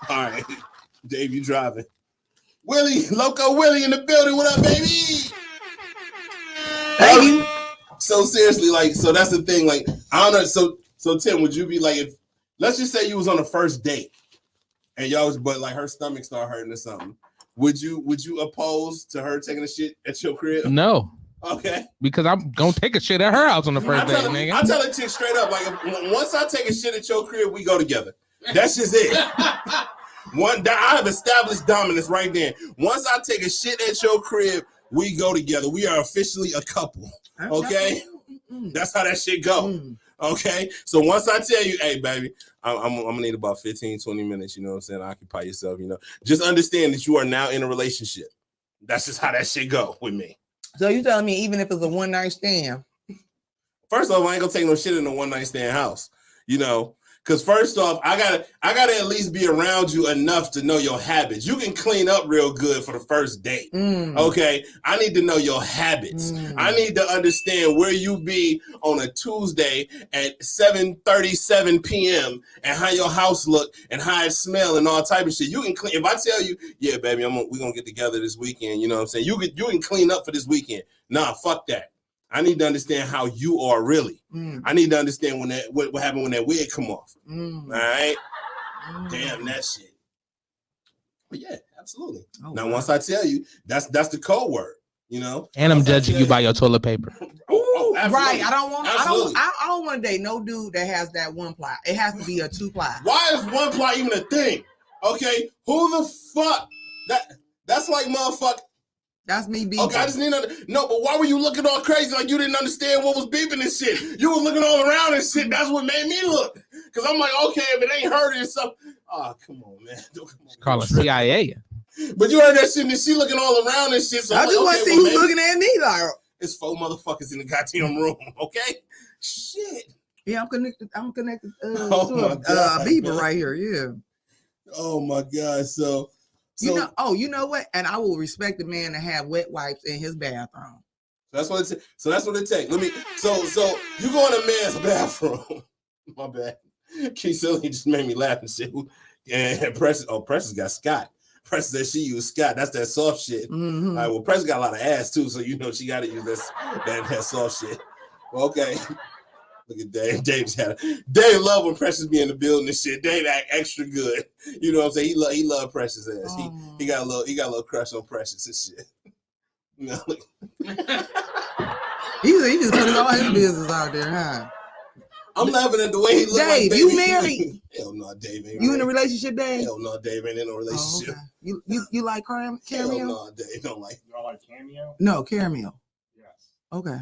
right. Dave, you driving. Willie, Loco Willie in the building. What up, baby? Hey. So seriously, like, so that's the thing. Like, I don't know. So Tim, would you be like, if let's just say you was on a first date and y'all was, but like her stomach started hurting or something, would you oppose to her taking a shit at your crib? No. Okay. Because I'm gonna take a shit at her house on the first date, nigga. I tell a chick straight up, like, once I take a shit at your crib, we go together. That's just it. I have established dominance right there. Once I take a shit at your crib, we go together. We are officially a couple. Okay, that's how that shit go. Okay, so once I tell you, hey baby, I'm gonna need about 15, 20 minutes. You know what I'm saying? Occupy yourself. You know, just understand that you are now in a relationship. That's just how that shit go with me. So you telling me even if it's a one night stand? First off, I ain't gonna take no shit in a one night stand house. You know. Because first off, I gotta at least be around you enough to know your habits. You can clean up real good for the first date. Okay, I need to know your habits. I need to understand where you be on a Tuesday at 7:37 p.m. and how your house look and how it smell and all type of shit. You can clean. If I tell you, yeah, baby, we're gonna get together this weekend. You know what I'm saying? You can clean up for this weekend. Nah, fuck that. I need to understand how you are really. I need to understand what happened when that wig come off. All right. Damn that shit. But yeah, absolutely. Now, once I tell you, that's the code word. You know. And I'm judging you by your toilet paper. Right. I don't want to date no dude that has that one ply. It has to be a 2-ply. Why is 1-ply even a thing? Okay. Who the fuck? That's like motherfucker. That's me beeping. Okay, I just need to no, but why were you looking all crazy like you didn't understand what was beeping and shit? You were looking all around and shit. That's what made me look. Because I'm like, okay, if it ain't heard it or something. Oh, come on, man. Call it CIA. But you heard that shit and she looking all around and shit. So I just want to see who's looking at me like. It's 4 motherfuckers in the goddamn room, okay? Shit. Yeah, I'm connected to a Beaver right here, yeah. Oh, my God, so you know what? And I will respect the man to have wet wipes in his bathroom. That's what it. So that's what it takes. So you go in a man's bathroom. My bad. Keisha just made me laugh and shit. And Precious got Scott. Precious said she used Scott. That's that soft shit. All right. Well, Precious got a lot of ass too, so you know she got to use that soft shit. Okay. Look at Dave. Dave love when Precious be in the building and shit. Dave act extra good. You know what I'm saying? He love Precious ass. He got a little crush on Precious and shit. You know, he just put all his business out there, huh? I'm laughing at the way he look. Dave, like you married? Hell no, Dave ain't. You in a relationship, Dave? Hell no, Dave ain't in a relationship. Oh, okay. You like Caramel? Hell no, Dave don't like. Y'all like Cameo? No, Caramel. Yes. Okay.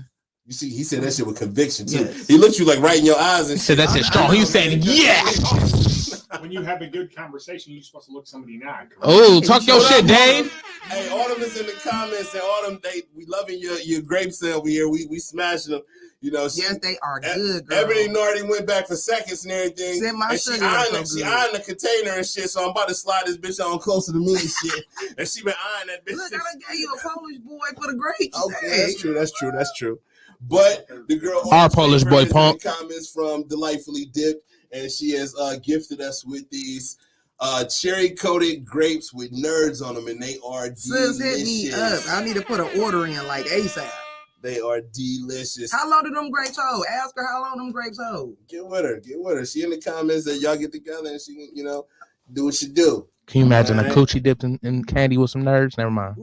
You see, he said that shit with conviction too. Yes. He looked you like right in your eyes and said that shit strong. He said yes. When you have a good conversation, you're supposed to look somebody in the eye. Oh, talk your shit, Dave. Hey, Autumn is in the comments, and Autumn, we loving your grapes over here. We smashing them. You know, yes, they are good. Girl. Ebony already went back for seconds and everything. She eyeing the container and shit. So I'm about to slide this bitch on closer to me and shit. And she been eyeing that bitch. Look, I done gave you a Polish boy for the grapes. Okay, that's true. But the girl, our Polish boy punk, comments from Delightfully Dipped, and she has gifted us with these cherry coated grapes with nerds on them, and they are delicious. Sis, hit me up. I need to put an order in like ASAP. They are delicious. How long do them grapes hold? Ask her how long them grapes hold. Get with her. She in the comments that y'all get together and she can, do what she do. Can you imagine a coochie dipped in candy with some nerds? Never mind.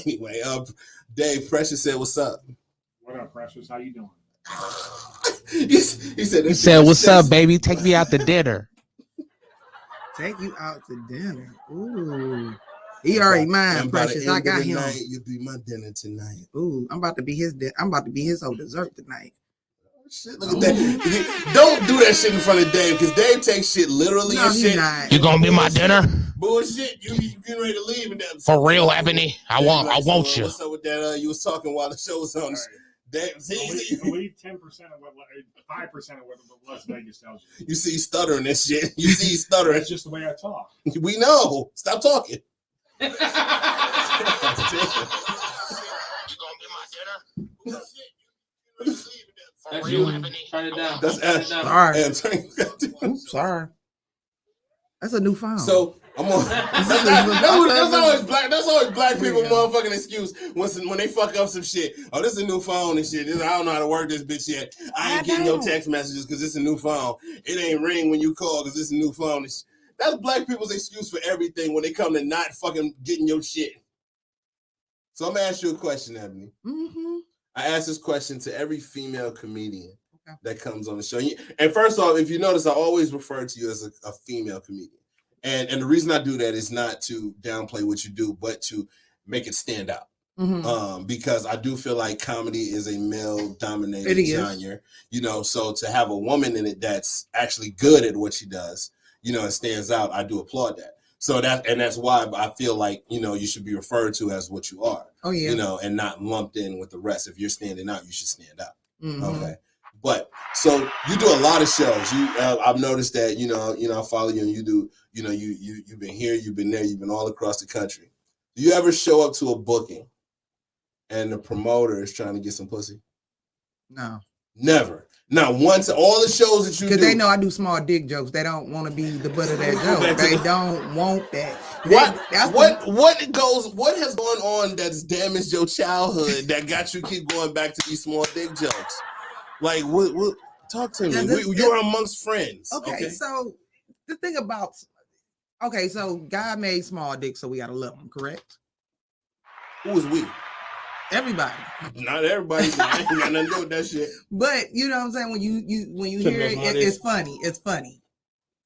Anyway, Dave, Precious said, "What's up?" What up, Precious? How you doing? he said, "What's up, baby? Take me out to dinner." Take you out to dinner. Ooh. He already mine, Precious. I got him. You'll be my dinner tonight. Ooh, I'm about to be his whole dessert tonight. Shit, look at that. Don't do that shit in front of Dave, because Dave takes shit literally and shit. You gonna be my dinner? Bullshit. You getting ready to leave and that. For real, Ebony. I want you. What's up with that? You was talking while the show was on. Right. Dave, believe 10% of what 5% of what Las Vegas tells you. You see he's stuttering this shit. You see he's stuttering. That's just the way I talk. We know. Stop talking. You gonna be my dinner? That's you. Turn it down. That's all right. Oops, sorry. That's a new phone. So I'm on. That's always black people motherfucking excuse when they fuck up some shit. Oh, this is a new phone and shit. I don't know how to work this bitch yet. I ain't getting your text messages because it's a new phone. It ain't ring when you call because it's a new phone. That's black people's excuse for everything when they come to not fucking getting your shit. So I'm gonna ask you a question, Ebony. Mm-hmm. I ask this question to every female comedian. that comes on the show. And first off, if you notice, I always refer to you as a female comedian. And the reason I do that is not to downplay what you do, but to make it stand out. Because I do feel like comedy is a male-dominated genre, so to have a woman in it that's actually good at what she does, and stands out, I do applaud that. So that's why I feel like, you should be referred to as what you are. Oh, yeah. And not lumped in with the rest. If you're standing out, you should stand out. Okay. But so you do a lot of shows. I've noticed that, I follow you and you do, you've been here, you've been there, you've been all across the country. Do you ever show up to a booking and the promoter is trying to get some pussy? No. Never. Not once. All the shows that you do. Because they know I do small dick jokes. They don't want to be the butt of that joke. They don't want that. What has gone on that's damaged your childhood that got you keep going back to these small dick jokes? Like, what talk to me. You're amongst friends. Okay, so the thing about, so God made small dick, so we gotta love him, correct? Who is we? Everybody. Not everybody. I ain't got nothing to do with that shit. But you know what I'm saying? When you hear it, it's funny. It's funny.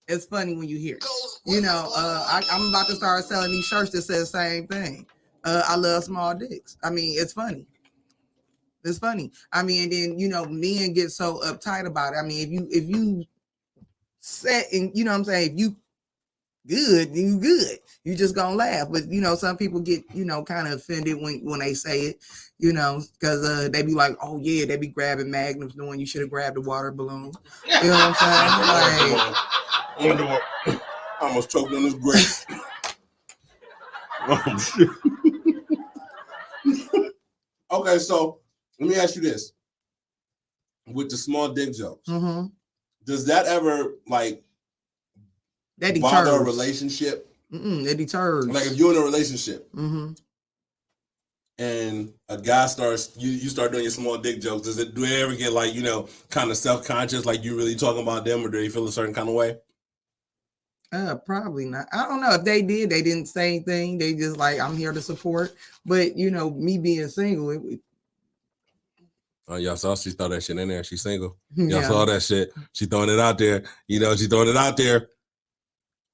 It's funny when you hear it. I'm about to start selling these shirts that says the same thing. I love small dicks. I mean, it's funny. It's funny. I mean, and then men get so uptight about it. I mean, if you set and what I'm saying, if you good, then you good. You just gonna laugh. But some people get kind of offended when they say it, because they be like, oh yeah, they be grabbing magnums knowing you should have grabbed a water balloon. You know what I'm saying? Like, I almost choked on this grape. Oh shit. Okay, so let me ask you this: with the small dick jokes, does that ever that bother a relationship? It deters. Like if you're in a relationship and a guy starts, you start doing your small dick jokes, do they ever get kind of self-conscious, like you really talking about them, or do they feel a certain kind of way? Probably not. I don't know. If they did, they didn't say anything. They just I'm here to support. But me being single, oh, y'all saw she throw that shit in there. She's single. Y'all saw that shit. She throwing it out there. She throwing it out there.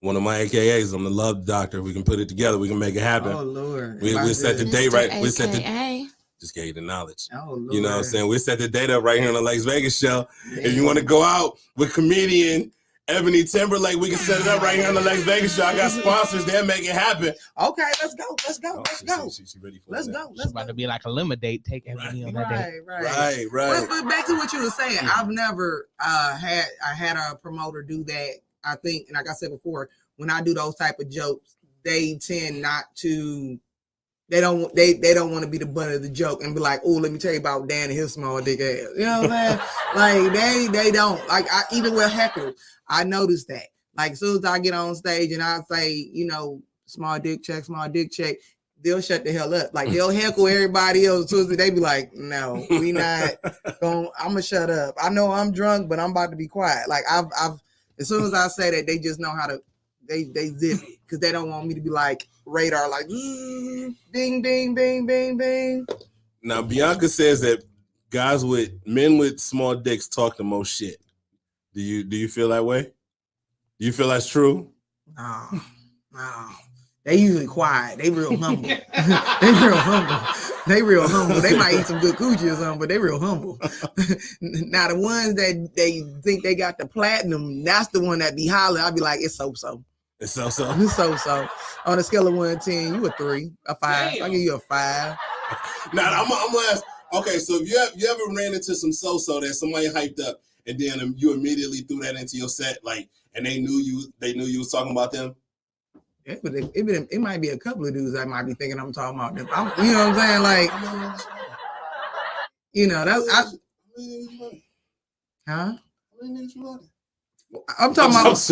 One of my AKAs, I'm the love doctor. We can put it together. We can make it happen. Oh Lord. We set the date right. We set the just gave you the knowledge. Oh Lord. You know what I'm saying? We set the date up right here on the Lexx Vegas show. If you want to go out with comedian Ebony Timberlake, we can set it up right here on the Lexx Vegas show. I got sponsors. They'll make it happen. Okay, let's go. Let's go. Let's go. She's ready for Let's that. go. It's about to be like a limit date. Take Ebony on that date. Right. Right. But back to what you were saying, I've never had a promoter do that. I think, and like I said before, when I do those type of jokes, they tend not to. They don't want to be the butt of the joke and be like, oh, let me tell you about Dan and his small dick ass. You know what I'm saying? They don't. Even with heckle, I noticed that. As soon as I get on stage and I say, small dick check, they'll shut the hell up. They'll heckle everybody else. So they be like, no, we not going. I'm gonna shut up. I know I'm drunk, but I'm about to be quiet. I've as soon as I say that, they just know how to. They zip it because they don't want me to be like radar, ding, ding, ding, ding, ding. Now Bianca says that men with small dicks talk the most shit. Do you feel that way? Do you feel that's true? No. They usually quiet. They real humble. They real humble. They might eat some good coochie or something, but they real humble. Now the ones that they think they got the platinum, that's the one that be hollering. I'll be like, it's so-so. It's so-so. It's so-so. On a scale of 1 to 10, you a 3, a 5. Damn. I'll give you a 5. Now I'm gonna ask. Okay, so if you ever ran into some so-so that somebody hyped up, and then you immediately threw that into your set, and they knew you was talking about them. It might be a couple of dudes that might be thinking I'm talking about them. You know what I'm saying? Huh? I'm talking about.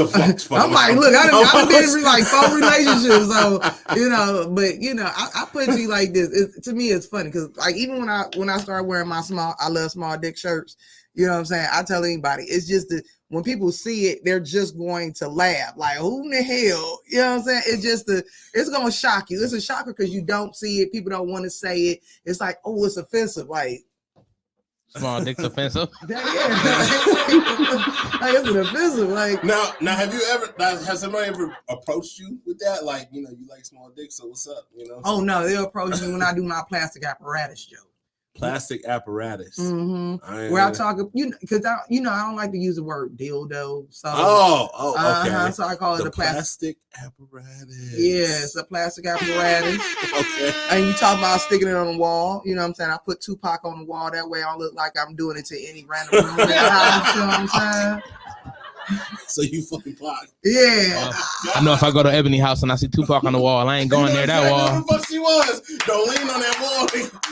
I'm like, look, I've been through 4 relationships, so but I put it to you like this. To me, it's funny because even when I start wearing my I love small dick shirts. You know what I'm saying? I tell anybody, it's just that when people see it, they're just going to laugh. Who in the hell? You know what I'm saying? It's going to shock you. It's a shocker because you don't see it. People don't want to say it. It's oh, it's offensive. Small dick's offensive. Like, it's an offensive. Like, Now, has somebody ever approached you with that? Like, you like small dicks, so what's up? oh no, they'll approach me when I do my plastic apparatus joke. Plastic apparatus. Mm-hmm. Where I talk, because I don't like to use the word dildo. So, okay. So I call it a plastic apparatus. Yeah, it's a plastic apparatus. Okay. And you talk about sticking it on the wall. You know what I'm saying? I put Tupac on the wall. That way I don't look like I'm doing it to any random room in the house. You know what I'm saying? So you fucking Pac. Yeah. I know if I go to Ebony house and I see Tupac on the wall, I ain't going near that wall. Where the fuck she was? Don't lean on that wall.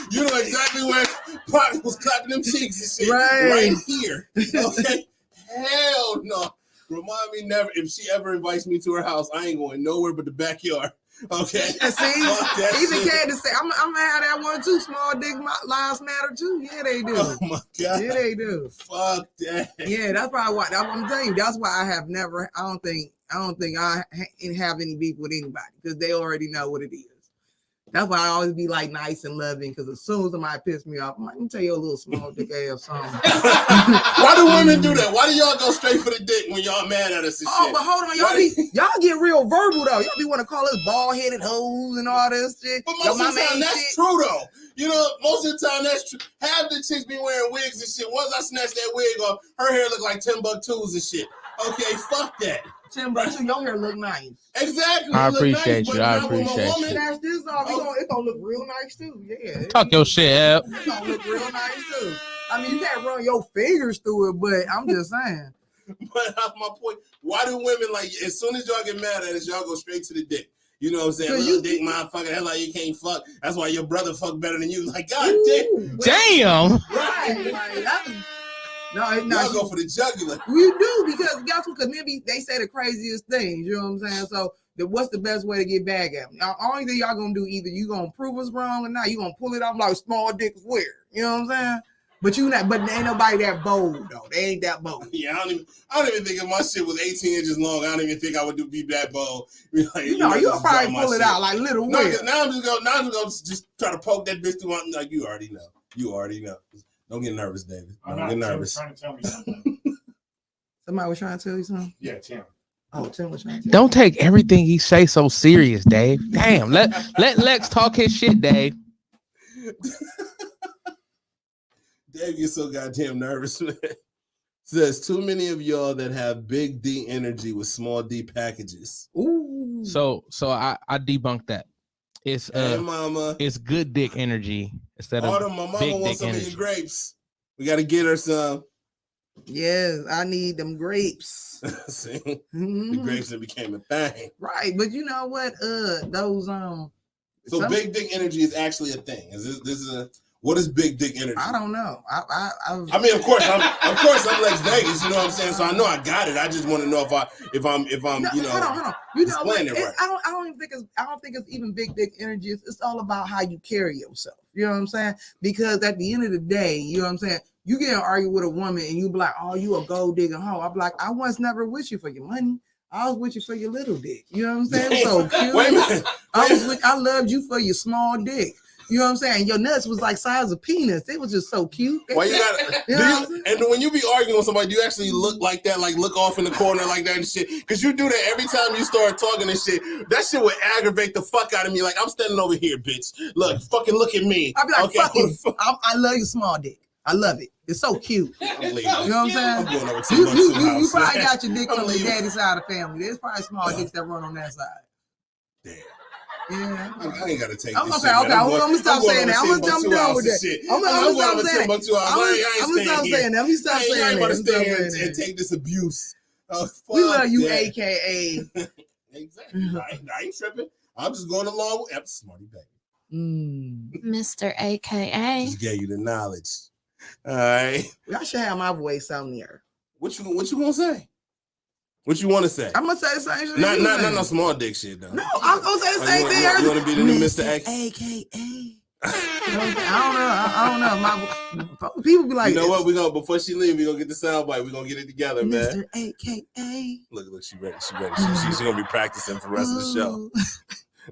You know exactly where Pac was clapping them cheeks and shit. Right here. Okay. Hell no. Remind me never. If she ever invites me to her house, I ain't going nowhere but the backyard. Okay. And see, even Candace say, I'm gonna have that one too. Small dick lives matter too. Yeah, they do. Oh my god. Yeah, they do. Fuck that. Yeah, that's probably why. I'm telling you. That's why I have never. I don't think I have any beef with anybody because they already know what it is. That's why I always be like nice and loving because as soon as somebody piss me off, I'm like, let me tell you a little small dick ass song. Why do women do that? Why do y'all go straight for the dick when y'all mad at us and shit? But hold on, y'all get real verbal though. Y'all be want to call us bald headed hoes and all this shit. But most of the time that's true though. Most of the time that's true. Half the chicks be wearing wigs and shit. Once I snatch that wig off, her hair look like Timbuktu's and shit. Okay, fuck that. Timbuktu, your hair look nice. Exactly. I appreciate you. I appreciate you. Snatch this off, it's gonna look real nice too. Yeah. Talk your shit, Ab. It's gonna look real nice too. I mean, you can't run your fingers through it, but I'm just saying. But that's my point. Why do women as soon as y'all get mad at us, y'all go straight to the dick? You know what I'm saying? Little dick, motherfucker. Hell, like you can't fuck. That's why your brother fuck better than you. Like, god damn. Right. No, y'all go for the jugular. We do because guess what? Because maybe they say the craziest things. You know what I'm saying? So, what's the best way to get back at them? Now, only thing y'all gonna do either you gonna prove us wrong or not. You gonna pull it off like small dick is weird. You know what I'm saying? But but ain't nobody that bold though. They ain't that bold. Yeah, I don't even think if my shit was 18 inches long, I don't even think I would be that bold. Like, you'll probably pull it out like little weird. Now I'm just gonna just try to poke that bitch through my like you already know. Don't get nervous, David. Don't get nervous. Trying to tell me something. Somebody was trying to tell you something? Yeah, Tim. Oh, Tim was trying to tell Don't take everything he say so serious, Dave. Damn. Let Lexx talk his shit, Dave. Dave gets so goddamn nervous, man. Says too many of y'all that have big D energy with small D packages. Ooh. So I debunked that. It's mama. It's good dick energy instead of my mama big wants dick some energy. of your grapes. We gotta get her some. Yes, I need them grapes. See, the grapes that became a thing. Right, but you know what? Those So big dick energy is actually a thing. Is this is a what is big dick energy? I don't know. I mean, of course I'm Lexx Vegas. You know what I'm saying? So I know I got it. I just want to know if I'm hold on. You know what? Right. I don't think it's even big dick energy. It's all about how you carry yourself. You know what I'm saying? Because at the end of the day, you know what I'm saying? You get in an argument with a woman and you be like, oh, you a gold digging hoe. I'm like, I was never with you for your money. I was with you for your little dick. You know what I'm saying? So cute. Wait a minute. I loved you for your small dick. You know what I'm saying? Your nuts was like size of peanuts. It was just so cute. Why you got? And when you be arguing with somebody, do you actually look like that? Like look off in the corner like that and shit? Because you do that every time you start talking and shit. That shit would aggravate the fuck out of me. Like I'm standing over here, bitch. Look, fucking look at me. I'd be like, fuck it. I love your small dick. I love it. It's so cute. You know what I'm saying? I'm going over to you probably got your dick on your daddy's side of the family. There's probably small dicks that run on that side. Damn. Yeah, I ain't gotta take this shit. Okay, I'm gonna stop saying that. I'm done with that. I'm gonna stop saying that. I'm gonna stop saying that. Let me stop saying that. I ain't about to stay here and take this abuse. We love you, AKA. Exactly. I ain't tripping. I'm just going along with Smarty Baby. Mr. AKA. Just gave you the knowledge. All right. I should have my voice on there. What you gonna say? What you want to say? I'm gonna say the same shit. Not no small dick shit though. No, I'm gonna say the same thing. You want to be the new Mr. AKA. I don't know. People be like, you know what? We gonna before she leave, we gonna get the soundbite. We gonna get it together, man. Mr. AKA. Look, she ready. She's gonna be practicing for the rest of the show.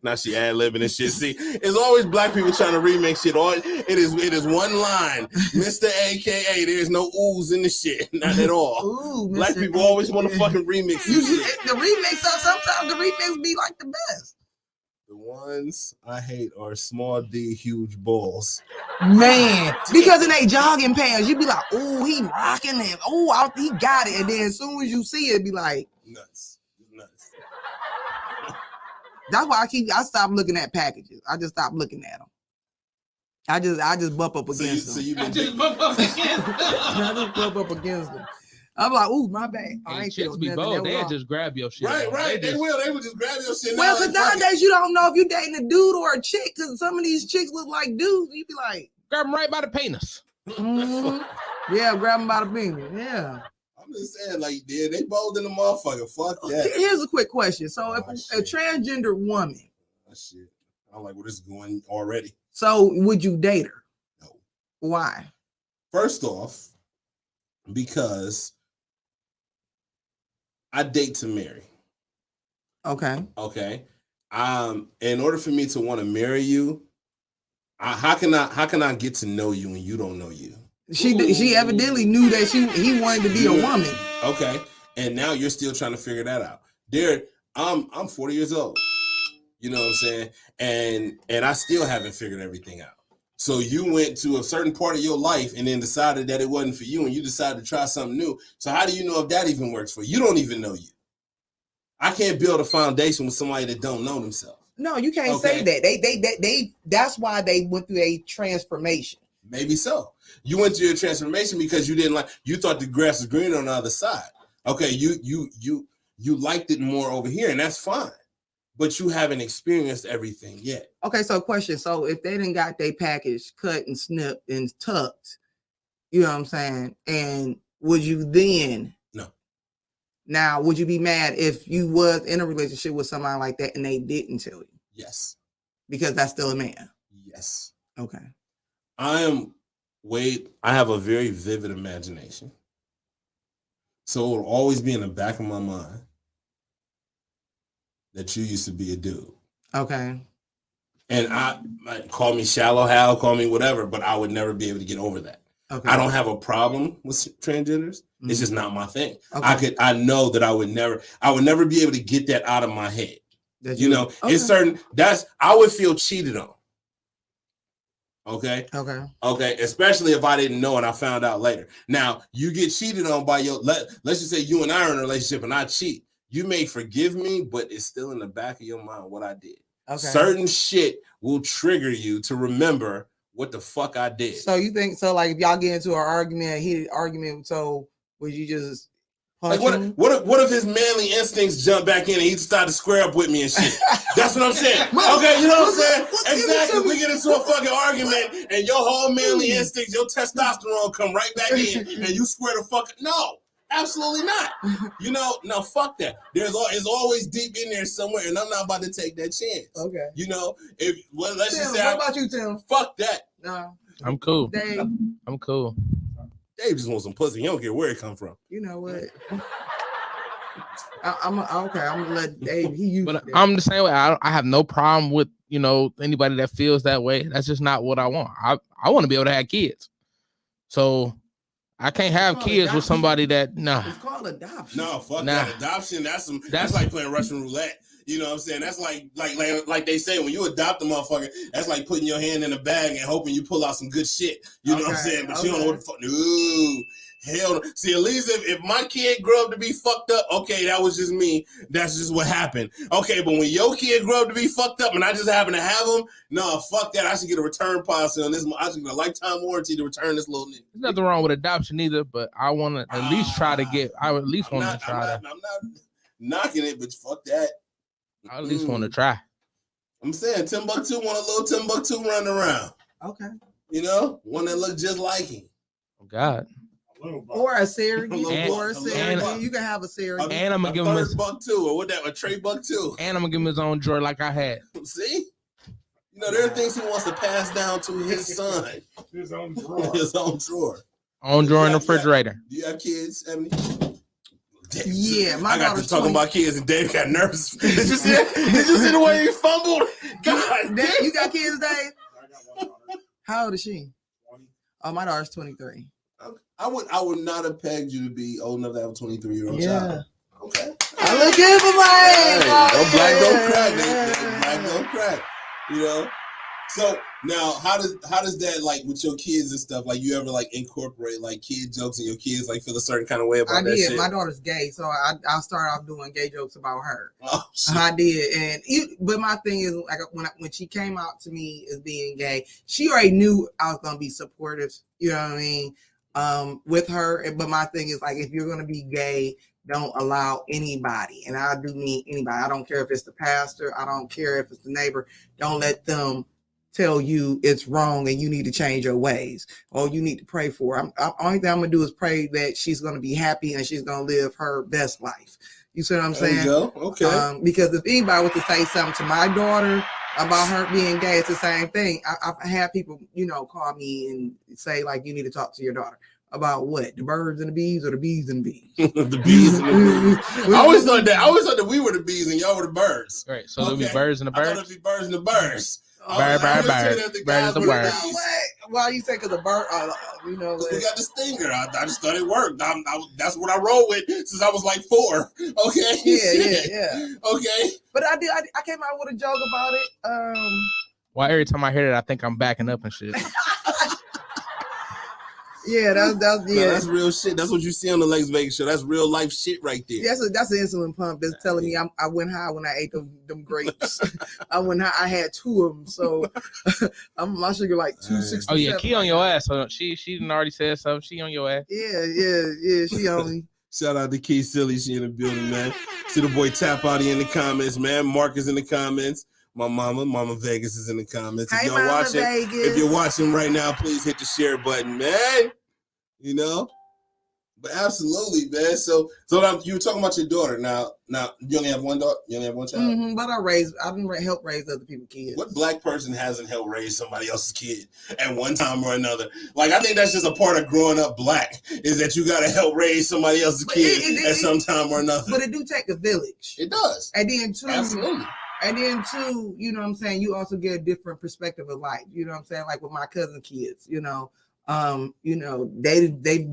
Now she ad-libbing and shit. See, it's always black people trying to remake shit. It is one line. Mr. AKA, there's no oohs in the shit. Not at all. Ooh, Black Mr. people always want to AKA. fucking remix You, shit. the remix, sometimes the remix be like the best. The ones I hate are small D, huge balls. Man, because in they jogging pants, you be like, "Oh, he rocking them. Oh, he got it." And then as soon as you see it, be like, Nuts. that's why I stopped looking at packages. I just stopped looking at them. I just bump up against them. I just bump up against them. I just bump up against them. I'm like, "Ooh, my bad." I ain't chicks feel be nothing. bold. That was They'll all. just grab your shit. Right. They will just grab your shit. Well, now, because nowadays you don't know if you're dating a dude or a chick. Because some of these chicks look like dudes. You be like, grab them right by the penis. yeah, grab them by the finger. Yeah. I'm just saying, like, yeah, they bold in the motherfucker. Fuck that. Here's a quick question. So, if Oh, a transgender woman, Oh, shit. I'm like, well, this is going already. so would you date her? No. Why? First off, because I date to marry. Okay. Okay. In order for me to want to marry you, how can I get to know you when you don't know you? She evidently knew that he wanted to be a woman. Okay. And now you're still trying to figure that out. I'm 40 years old. You know what I'm saying? And I still haven't figured everything out. So you went to a certain part of your life and then decided that it wasn't for you and you decided to try something new. So how do you know if that even works for you? You don't even know you. I can't build a foundation with somebody that don't know themselves. No, you can't say that. They that's why they went through a transformation. Maybe so. You went through a transformation because you thought the grass was green on the other side. Okay, you liked it more over here, and that's fine. But you haven't experienced everything yet. Okay, so question. So if they didn't got their package cut and snipped and tucked, you know what I'm saying? And would you then? No. Now, would you be mad if you was in a relationship with somebody like that and they didn't tell you? Yes. Because that's still a man. Yes. Okay. I have a very vivid imagination. So it will always be in the back of my mind that you used to be a dude. Okay. And I call me shallow Hal, call me whatever, but I would never be able to get over that. Okay. I don't have a problem with transgenders. Mm-hmm. It's just not my thing. Okay. I know that I would never be able to get that out of my head. It's certain I would feel cheated on. Okay. Especially if I didn't know and I found out later. Now you get cheated on by let's just say you and I are in a relationship and I cheat. You may forgive me, but it's still in the back of your mind what I did. Okay. Certain shit will trigger you to remember what the fuck I did. So you think so? Like if y'all get into an argument, a heated argument, so would you just punch him? What if his manly instincts jump back in and he started to square up with me and shit? That's what I'm saying. Okay, you know what I'm saying? Exactly. We get into a fucking argument and your whole manly instincts, your testosterone come right back in and you square the fuck. No. Absolutely not. No, fuck that. It's always deep in there somewhere, and I'm not about to take that chance. Okay. Let's just say. What about you, Tim? Fuck that. No. I'm cool. Dave. I'm cool. Dave just wants some pussy. He don't care where it come from. You know what? I'm gonna let Dave. But I'm the same way. I have no problem with anybody that feels that way. That's just not what I want. I want to be able to have kids. So. I can't have kids adoption with somebody that It's called adoption. No, fuck that. Adoption, that's like playing Russian roulette. You know what I'm saying? That's like they say when you adopt a motherfucker, that's like putting your hand in a bag and hoping you pull out some good shit. You know what I'm saying? But you don't know what the fuck. Ooh, hell no. See, at least if my kid grew up to be fucked up, okay, that was just me. That's just what happened. Okay, but when your kid grew up to be fucked up and I just happen to have him, no, fuck that. I should get a return policy on this. I should get a lifetime warranty to return this little nigga. There's nothing wrong with adoption either, but I want to at least try to get. I at least want to try. I'm not knocking it, but fuck that. I at least want to try. I'm saying Timbuktu want a little Timbuktu running around. Okay. One that look just like him. Oh God. Or a surrogate. You can have a surrogate. And I'm gonna give him his buck too, or what that a Trey buck too. And I'm gonna give him his own drawer like I had. See? There are things he wants to pass down to his son. His own drawer. His own drawer. Own drawer in the refrigerator. Do you have kids, Ebony? Dave, Yeah, my I got to daughter's talking 20. about kids, and Dave got nervous. Did you see it? Did you see the way he fumbled? God, Dave, you got kids, Dave? How old is she? Oh, my daughter's 23. I would not have pegged you to be old enough to have a 23-year-old child. Okay. I look good for my Black don't crack, man. Black don't crack. You know. So now, how does that, like, with your kids and stuff? Like, you ever like incorporate like kid jokes and your kids like feel a certain kind of way about that shit? My daughter's gay, so I started off doing gay jokes about her. Oh, shit. I did, but my thing is, like, when she came out to me as being gay, she already knew I was gonna be supportive. You know what I mean? With her. But my thing is, like, if you're gonna be gay, don't allow anybody, and I do mean anybody. I don't care if it's the pastor. I don't care if it's the neighbor. Don't let them tell you it's wrong and you need to change your ways or you need to pray for her. Only thing I'm gonna do is pray that she's gonna be happy and she's gonna live her best life. You see what I'm saying? There you go. Okay. Because if anybody was to say something to my daughter about her being gay, it's the same thing. I've had people, call me and say, like, you need to talk to your daughter. About what? The birds and the bees, or the bees and the bees? The bees and the bees. I always thought that we were the bees and y'all were the birds. Right. So there'll be birds and the I thought birds. it'd be birds and the birds. Bird. Birds and the birds. Why you say? Because the bird, we got the stinger. I just thought it worked. That's what I roll with since I was like 4. Okay. Yeah. Okay. But I came out with a joke about it. Well, every time I hear that, I think I'm backing up and shit. Yeah, that's No, that's real shit. That's what you see on the Lexx Vegas show. That's real life shit right there. That's an insulin pump that's telling me I went high when I ate them grapes. I went high. I had 2 of them, so my sugar like 260. Oh yeah, Key on your ass. So she done already said something. She on your ass. Yeah. She on me. Shout out to Key Silly. She in the building, man. See the boy Tap Out in the comments, man. Mark is in the comments. My Mama Vegas is in the comments. Hey, if y'all watching, Vegas. if you're watching right now, please hit the share button, man. But absolutely, man. So now you were talking about your daughter. Now you only have one daughter. You only have one child. Mm-hmm, but I didn't help raise other people's kids. What black person hasn't helped raise somebody else's kid at one time or another? Like, I think that's just a part of growing up black, is that you got to help raise somebody else's kid at some time or another. But it do take a village. It does. And then too, absolutely. And then too, you know what I'm saying, you also get a different perspective of life. You know what I'm saying? Like with my cousin kids, they've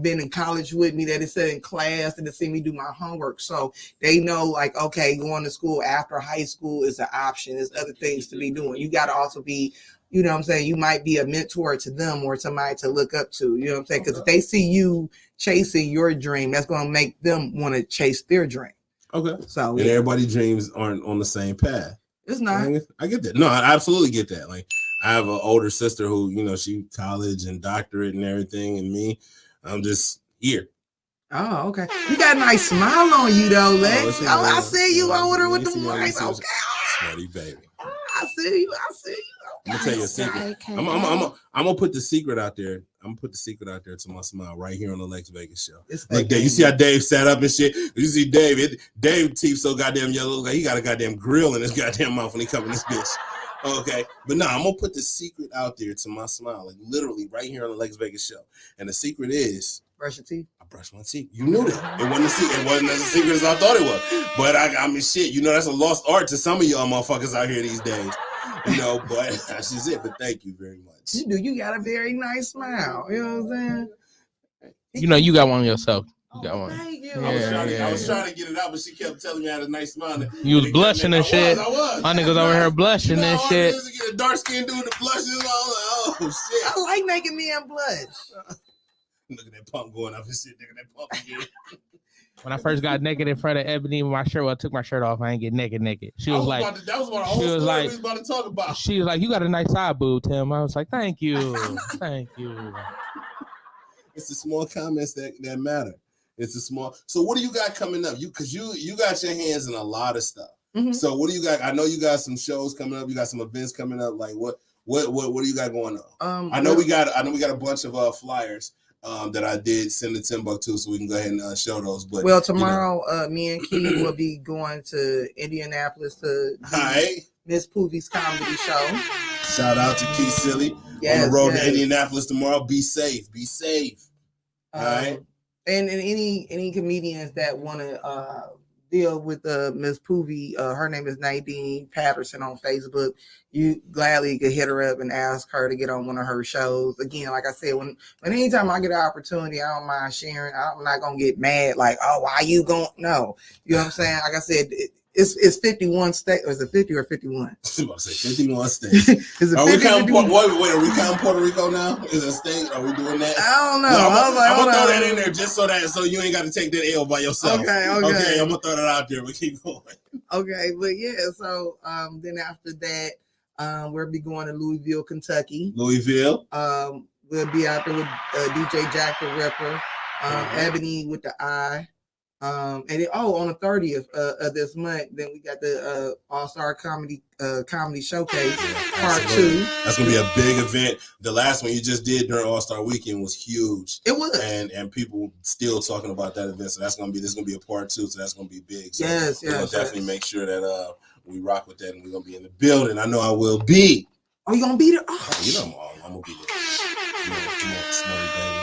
been in college with me, they sit in class and they see me do my homework. So they know, like, okay, going to school after high school is an option. There's other things to be doing. You got to also be, you know what I'm saying, you might be a mentor to them or somebody to look up to, you know what I'm saying? Because if they see you chasing your dream, that's going to make them want to chase their dream. Okay. So and everybody's dreams aren't on the same path. It's not. I get that. No, I absolutely get that. Like, I have an older sister who, she college and doctorate and everything, and me, I'm just here. Oh, okay. You got a nice smile on you though, Lex. I see you over there with the voice. Okay. Sweaty baby. I see you. I'm gonna tell you a secret. I'm gonna put the secret out there. I'm gonna put the secret out there to my smile right here on the Lexx Vegas show. Look, Dave, you see how Dave sat up and shit? You see Dave teeth so goddamn yellow, like he got a goddamn grill in his goddamn mouth when he come in this bitch. Okay, but no, I'm gonna put the secret out there to my smile, like literally right here on the Lexx Vegas show. And the secret is brush your teeth. I brush my teeth. You knew that. It wasn't a secret. It wasn't as a secret as I thought it was. But I mean, shit. That's a lost art to some of y'all motherfuckers out here these days. But that's just it. But thank you very much. You do. You got a very nice smile. You know what I'm saying? You got one yourself. You got one. Thank you. I was trying to get it out, but she kept telling me I had a nice smile. You was blushing and shit. I was. My niggas over here blushing and shit. Get a dark skinned dude to blushes. Oh shit! I like making men blush. Look at that pump going up and shit. Look at that pump again. When I first got naked in front of Ebony with my shirt, I took my shirt off. I ain't get naked. She was like, that was one of the whole stories we was about to talk about. She was like, you got a nice side boob, Tim. I was like, thank you. Thank you. It's the small comments that matter. It's a small. So what do you got coming up? You got your hands in a lot of stuff. Mm-hmm. So what do you got? I know you got some shows coming up. You got some events coming up. Like what do you got going on? I know we got a bunch of flyers. That I did send to Timbuktu, so we can go ahead and show those. But tomorrow, me and Key will be going to Indianapolis to Miss Poovie's comedy show. Shout out to Key Silly on the road to Indianapolis tomorrow. Be safe. All right. and any comedians that want to deal with Miss Poovy, her name is Nadine Patterson on Facebook. You gladly could hit her up and ask her to get on one of her shows. Again, like I said, when anytime I get an opportunity, I don't mind sharing. I'm not gonna get mad like, oh, why you going? No, you know what I'm saying. Like I said, it's 51 states, or is it 50 or 51? I was about to say 51 states. Is it Are 50, we counting 51? wait, are we counting Puerto Rico now? Is it a state? Are we doing that? I don't know. I'm gonna throw that in there just so you ain't got to take that L by yourself. Okay. I'm gonna throw that out there, but keep going. Okay, but yeah, so then after that, we'll be going to Louisville, Kentucky. Louisville. We'll be out there with DJ Jack the Ripper, Ebony with the I. On the 30th of this month, then we got the All-Star Comedy Showcase Part 2. That's gonna be a big event. The last one you just did during All-Star Weekend was huge. It was, and people still talking about that event. So this is gonna be a part 2. So that's gonna be big. So yes. We'll definitely make sure that we rock with that, and we're gonna be in the building. I know I will be. Are you gonna be there? Oh, you know I'm gonna be there. Smarty baby.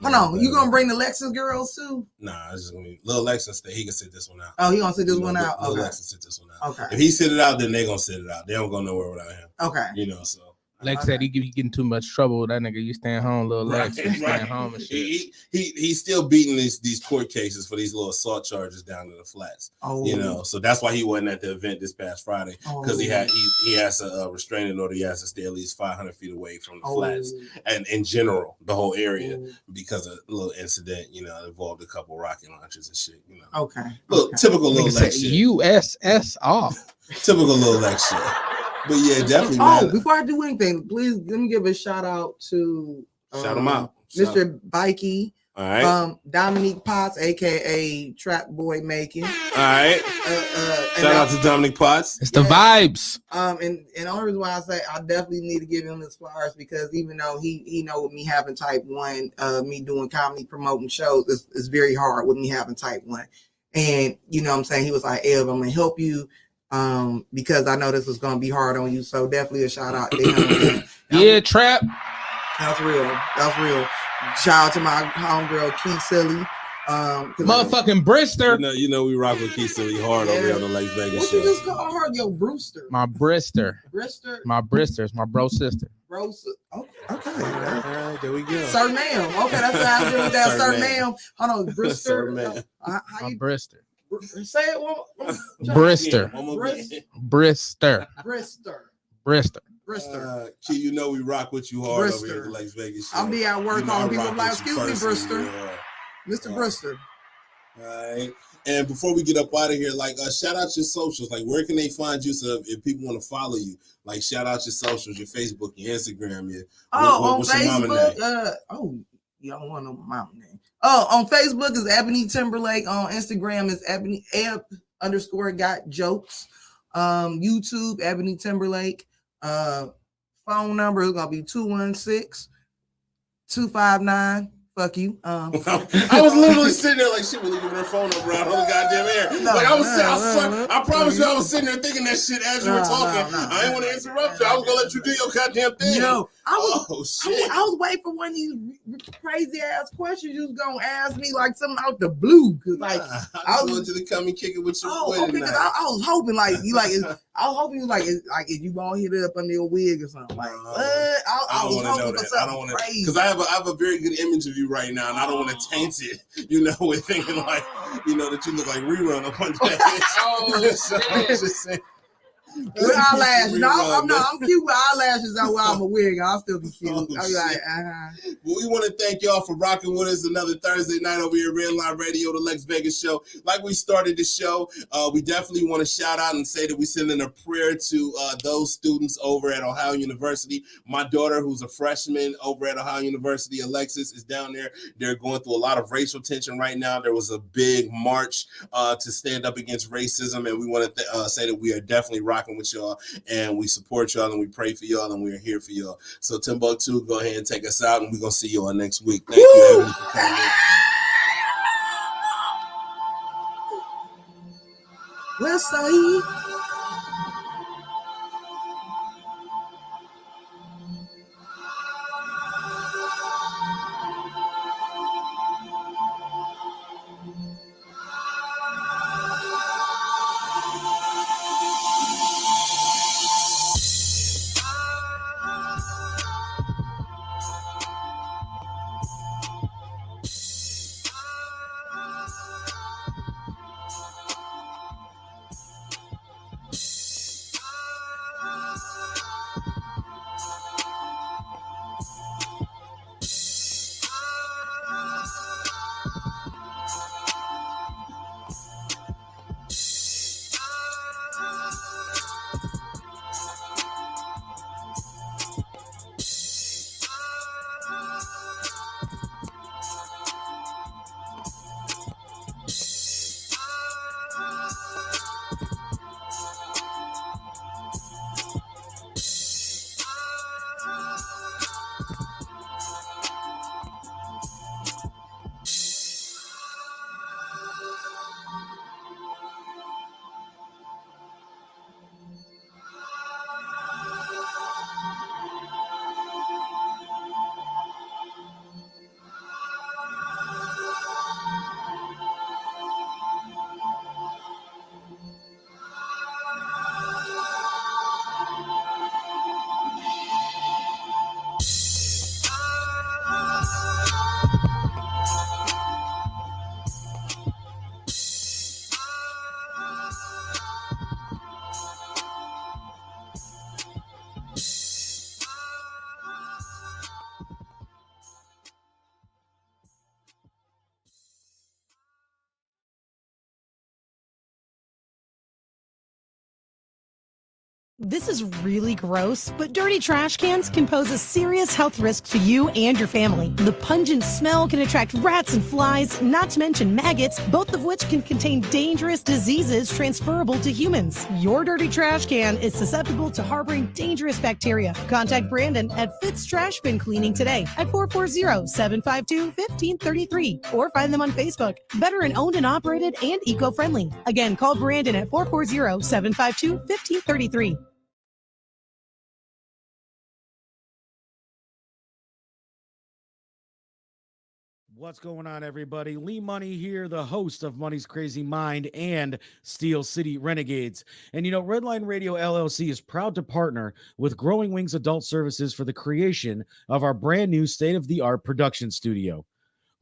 Hold on, you gonna bring the Lexx girls too? Nah, it's just gonna be Lil Lexx stay. He can sit this one out. Oh, he gonna sit this one out. Lil Okay. Lexx sit this one out. Okay. If he sit it out, then they gonna sit it out. They don't go nowhere without him. Okay. So. Lex said he getting too much trouble with that nigga. You staying home, little Lex. You staying home and shit. He's still beating these court cases for these little assault charges down to the flats. Oh. So that's why he wasn't at the event this past Friday, because he has a restraining order. He has to stay at least 500 feet away from the flats, and in general the whole area, because of a little incident. Involved a couple rocket launches and shit. Okay. Typical little Lex shit. USSR. Typical little Lex shit. But yeah, definitely. Before I do anything, please let me give a shout out to shout him out, Mr. Bikey. All right. Dominique Potts, aka Trap Boy Making. All right. Shout out to Dominique Potts. It's the vibes. And the only reason why I say I definitely need to give him his flowers, because even though he know with me having type 1, me doing comedy promoting shows, it's very hard with me having type 1. And you know what I'm saying, he was like, Ev, I'm gonna help you. Because I know this was gonna be hard on you, so definitely a shout out to him. Yeah, Trap. That's real. Shout out to my homegirl Key Silly. Motherfucking Brister. You know we rock with Key Silly hard over here on the Lake Vegas what show. You just call her? Yo, Brewster. My Brister. My Brister. It's my bro sister. Okay. All right, there we go. Sir ma'am. Okay, that's how I do with that. Sir ma'am. Hold on, Brister. Sir ma'am. How you Brister? Say it one. Brister. Key, we rock with you hard over here at the Las Vegas show. I'll be at work calling people like, excuse me, Brister. Mr. Brister. All right. And before we get up out of here, shout out your socials. Where can they find you? So if people want to follow you, shout out your socials, your Facebook, your Instagram, on what's your mama Facebook. You don't want no mama name. On Facebook is Ebony Timberlake. On Instagram is Ebony _got jokes. YouTube Ebony Timberlake. Phone number is gonna be 216-259. Fuck you. I was literally sitting there like, shit, we're leaving her phone number out on the goddamn air. I promise you, I was sitting there thinking that shit as you were talking. I didn't want to interrupt you. I was gonna let you do your goddamn thing. I was waiting for one of these crazy ass questions you was gonna ask me, like something out the blue. Cause I was wanted to come and kick it with your boy tonight. I was hoping I was hoping you if you gonna hit it up under your wig or something. I was hoping for something crazy. Because I have a very good image of you right now, and I don't want to taint it, with thinking that you look like Rerun up on that. So I'm just saying. With eyelashes. I'm cute with eyelashes on while I'm a wig. I'll still be cute. I'll be like, Well, we want to thank y'all for rocking with us another Thursday night over here at Redline Radio, the Lex Vegas show. Like we started the show, we definitely want to shout out and say that we send in a prayer to those students over at Ohio University. My daughter, who's a freshman over at Ohio University, Alexis, is down there. They're going through a lot of racial tension right now. There was a big march to stand up against racism, and we want to say that we are definitely rocking with y'all, and we support y'all, and we pray for y'all, and we're here for y'all. So Timbuktu, go ahead and take us out, and we're gonna see you all next week. Thank you, Ebony, for coming in. West Side. This is really gross, but dirty trash cans can pose a serious health risk to you and your family. The pungent smell can attract rats and flies, not to mention maggots, both of which can contain dangerous diseases transferable to humans. Your dirty trash can is susceptible to harboring dangerous bacteria. Contact Brandon at Fitz Trash Bin Cleaning today at 440-752-1533 or find them on Facebook. Veteran owned and operated and eco-friendly. Again, call Brandon at 440-752-1533. What's going on, everybody? Lee Money here, the host of Money's Crazy Mind and Steel City Renegades. And Redline Radio LLC is proud to partner with Growing Wings Adult Services for the creation of our brand new state-of-the-art production studio.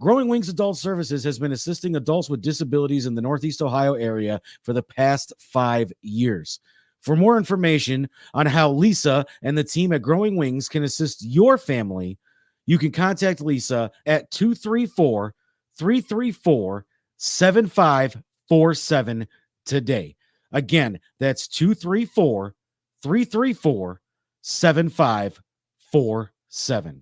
Growing Wings Adult Services has been assisting adults with disabilities in the Northeast Ohio area for the past 5 years. For more information on how Lisa and the team at Growing Wings can assist your family, you can contact Lisa at 234-334-7547 today. Again, that's 234-334-7547.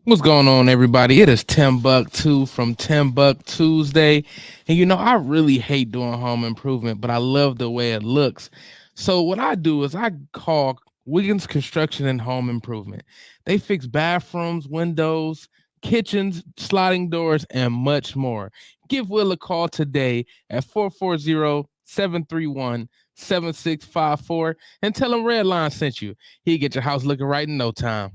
What's going on, everybody? It is Timbuktu from Timbuk Tuesday. And I really hate doing home improvement, but I love the way it looks. So what I do is I call Wiggins Construction and Home Improvement. They fix bathrooms, windows, kitchens, sliding doors, and much more. Give Will a call today at 440-731-7654 and tell him Redline sent you. He'll get your house looking right in no time.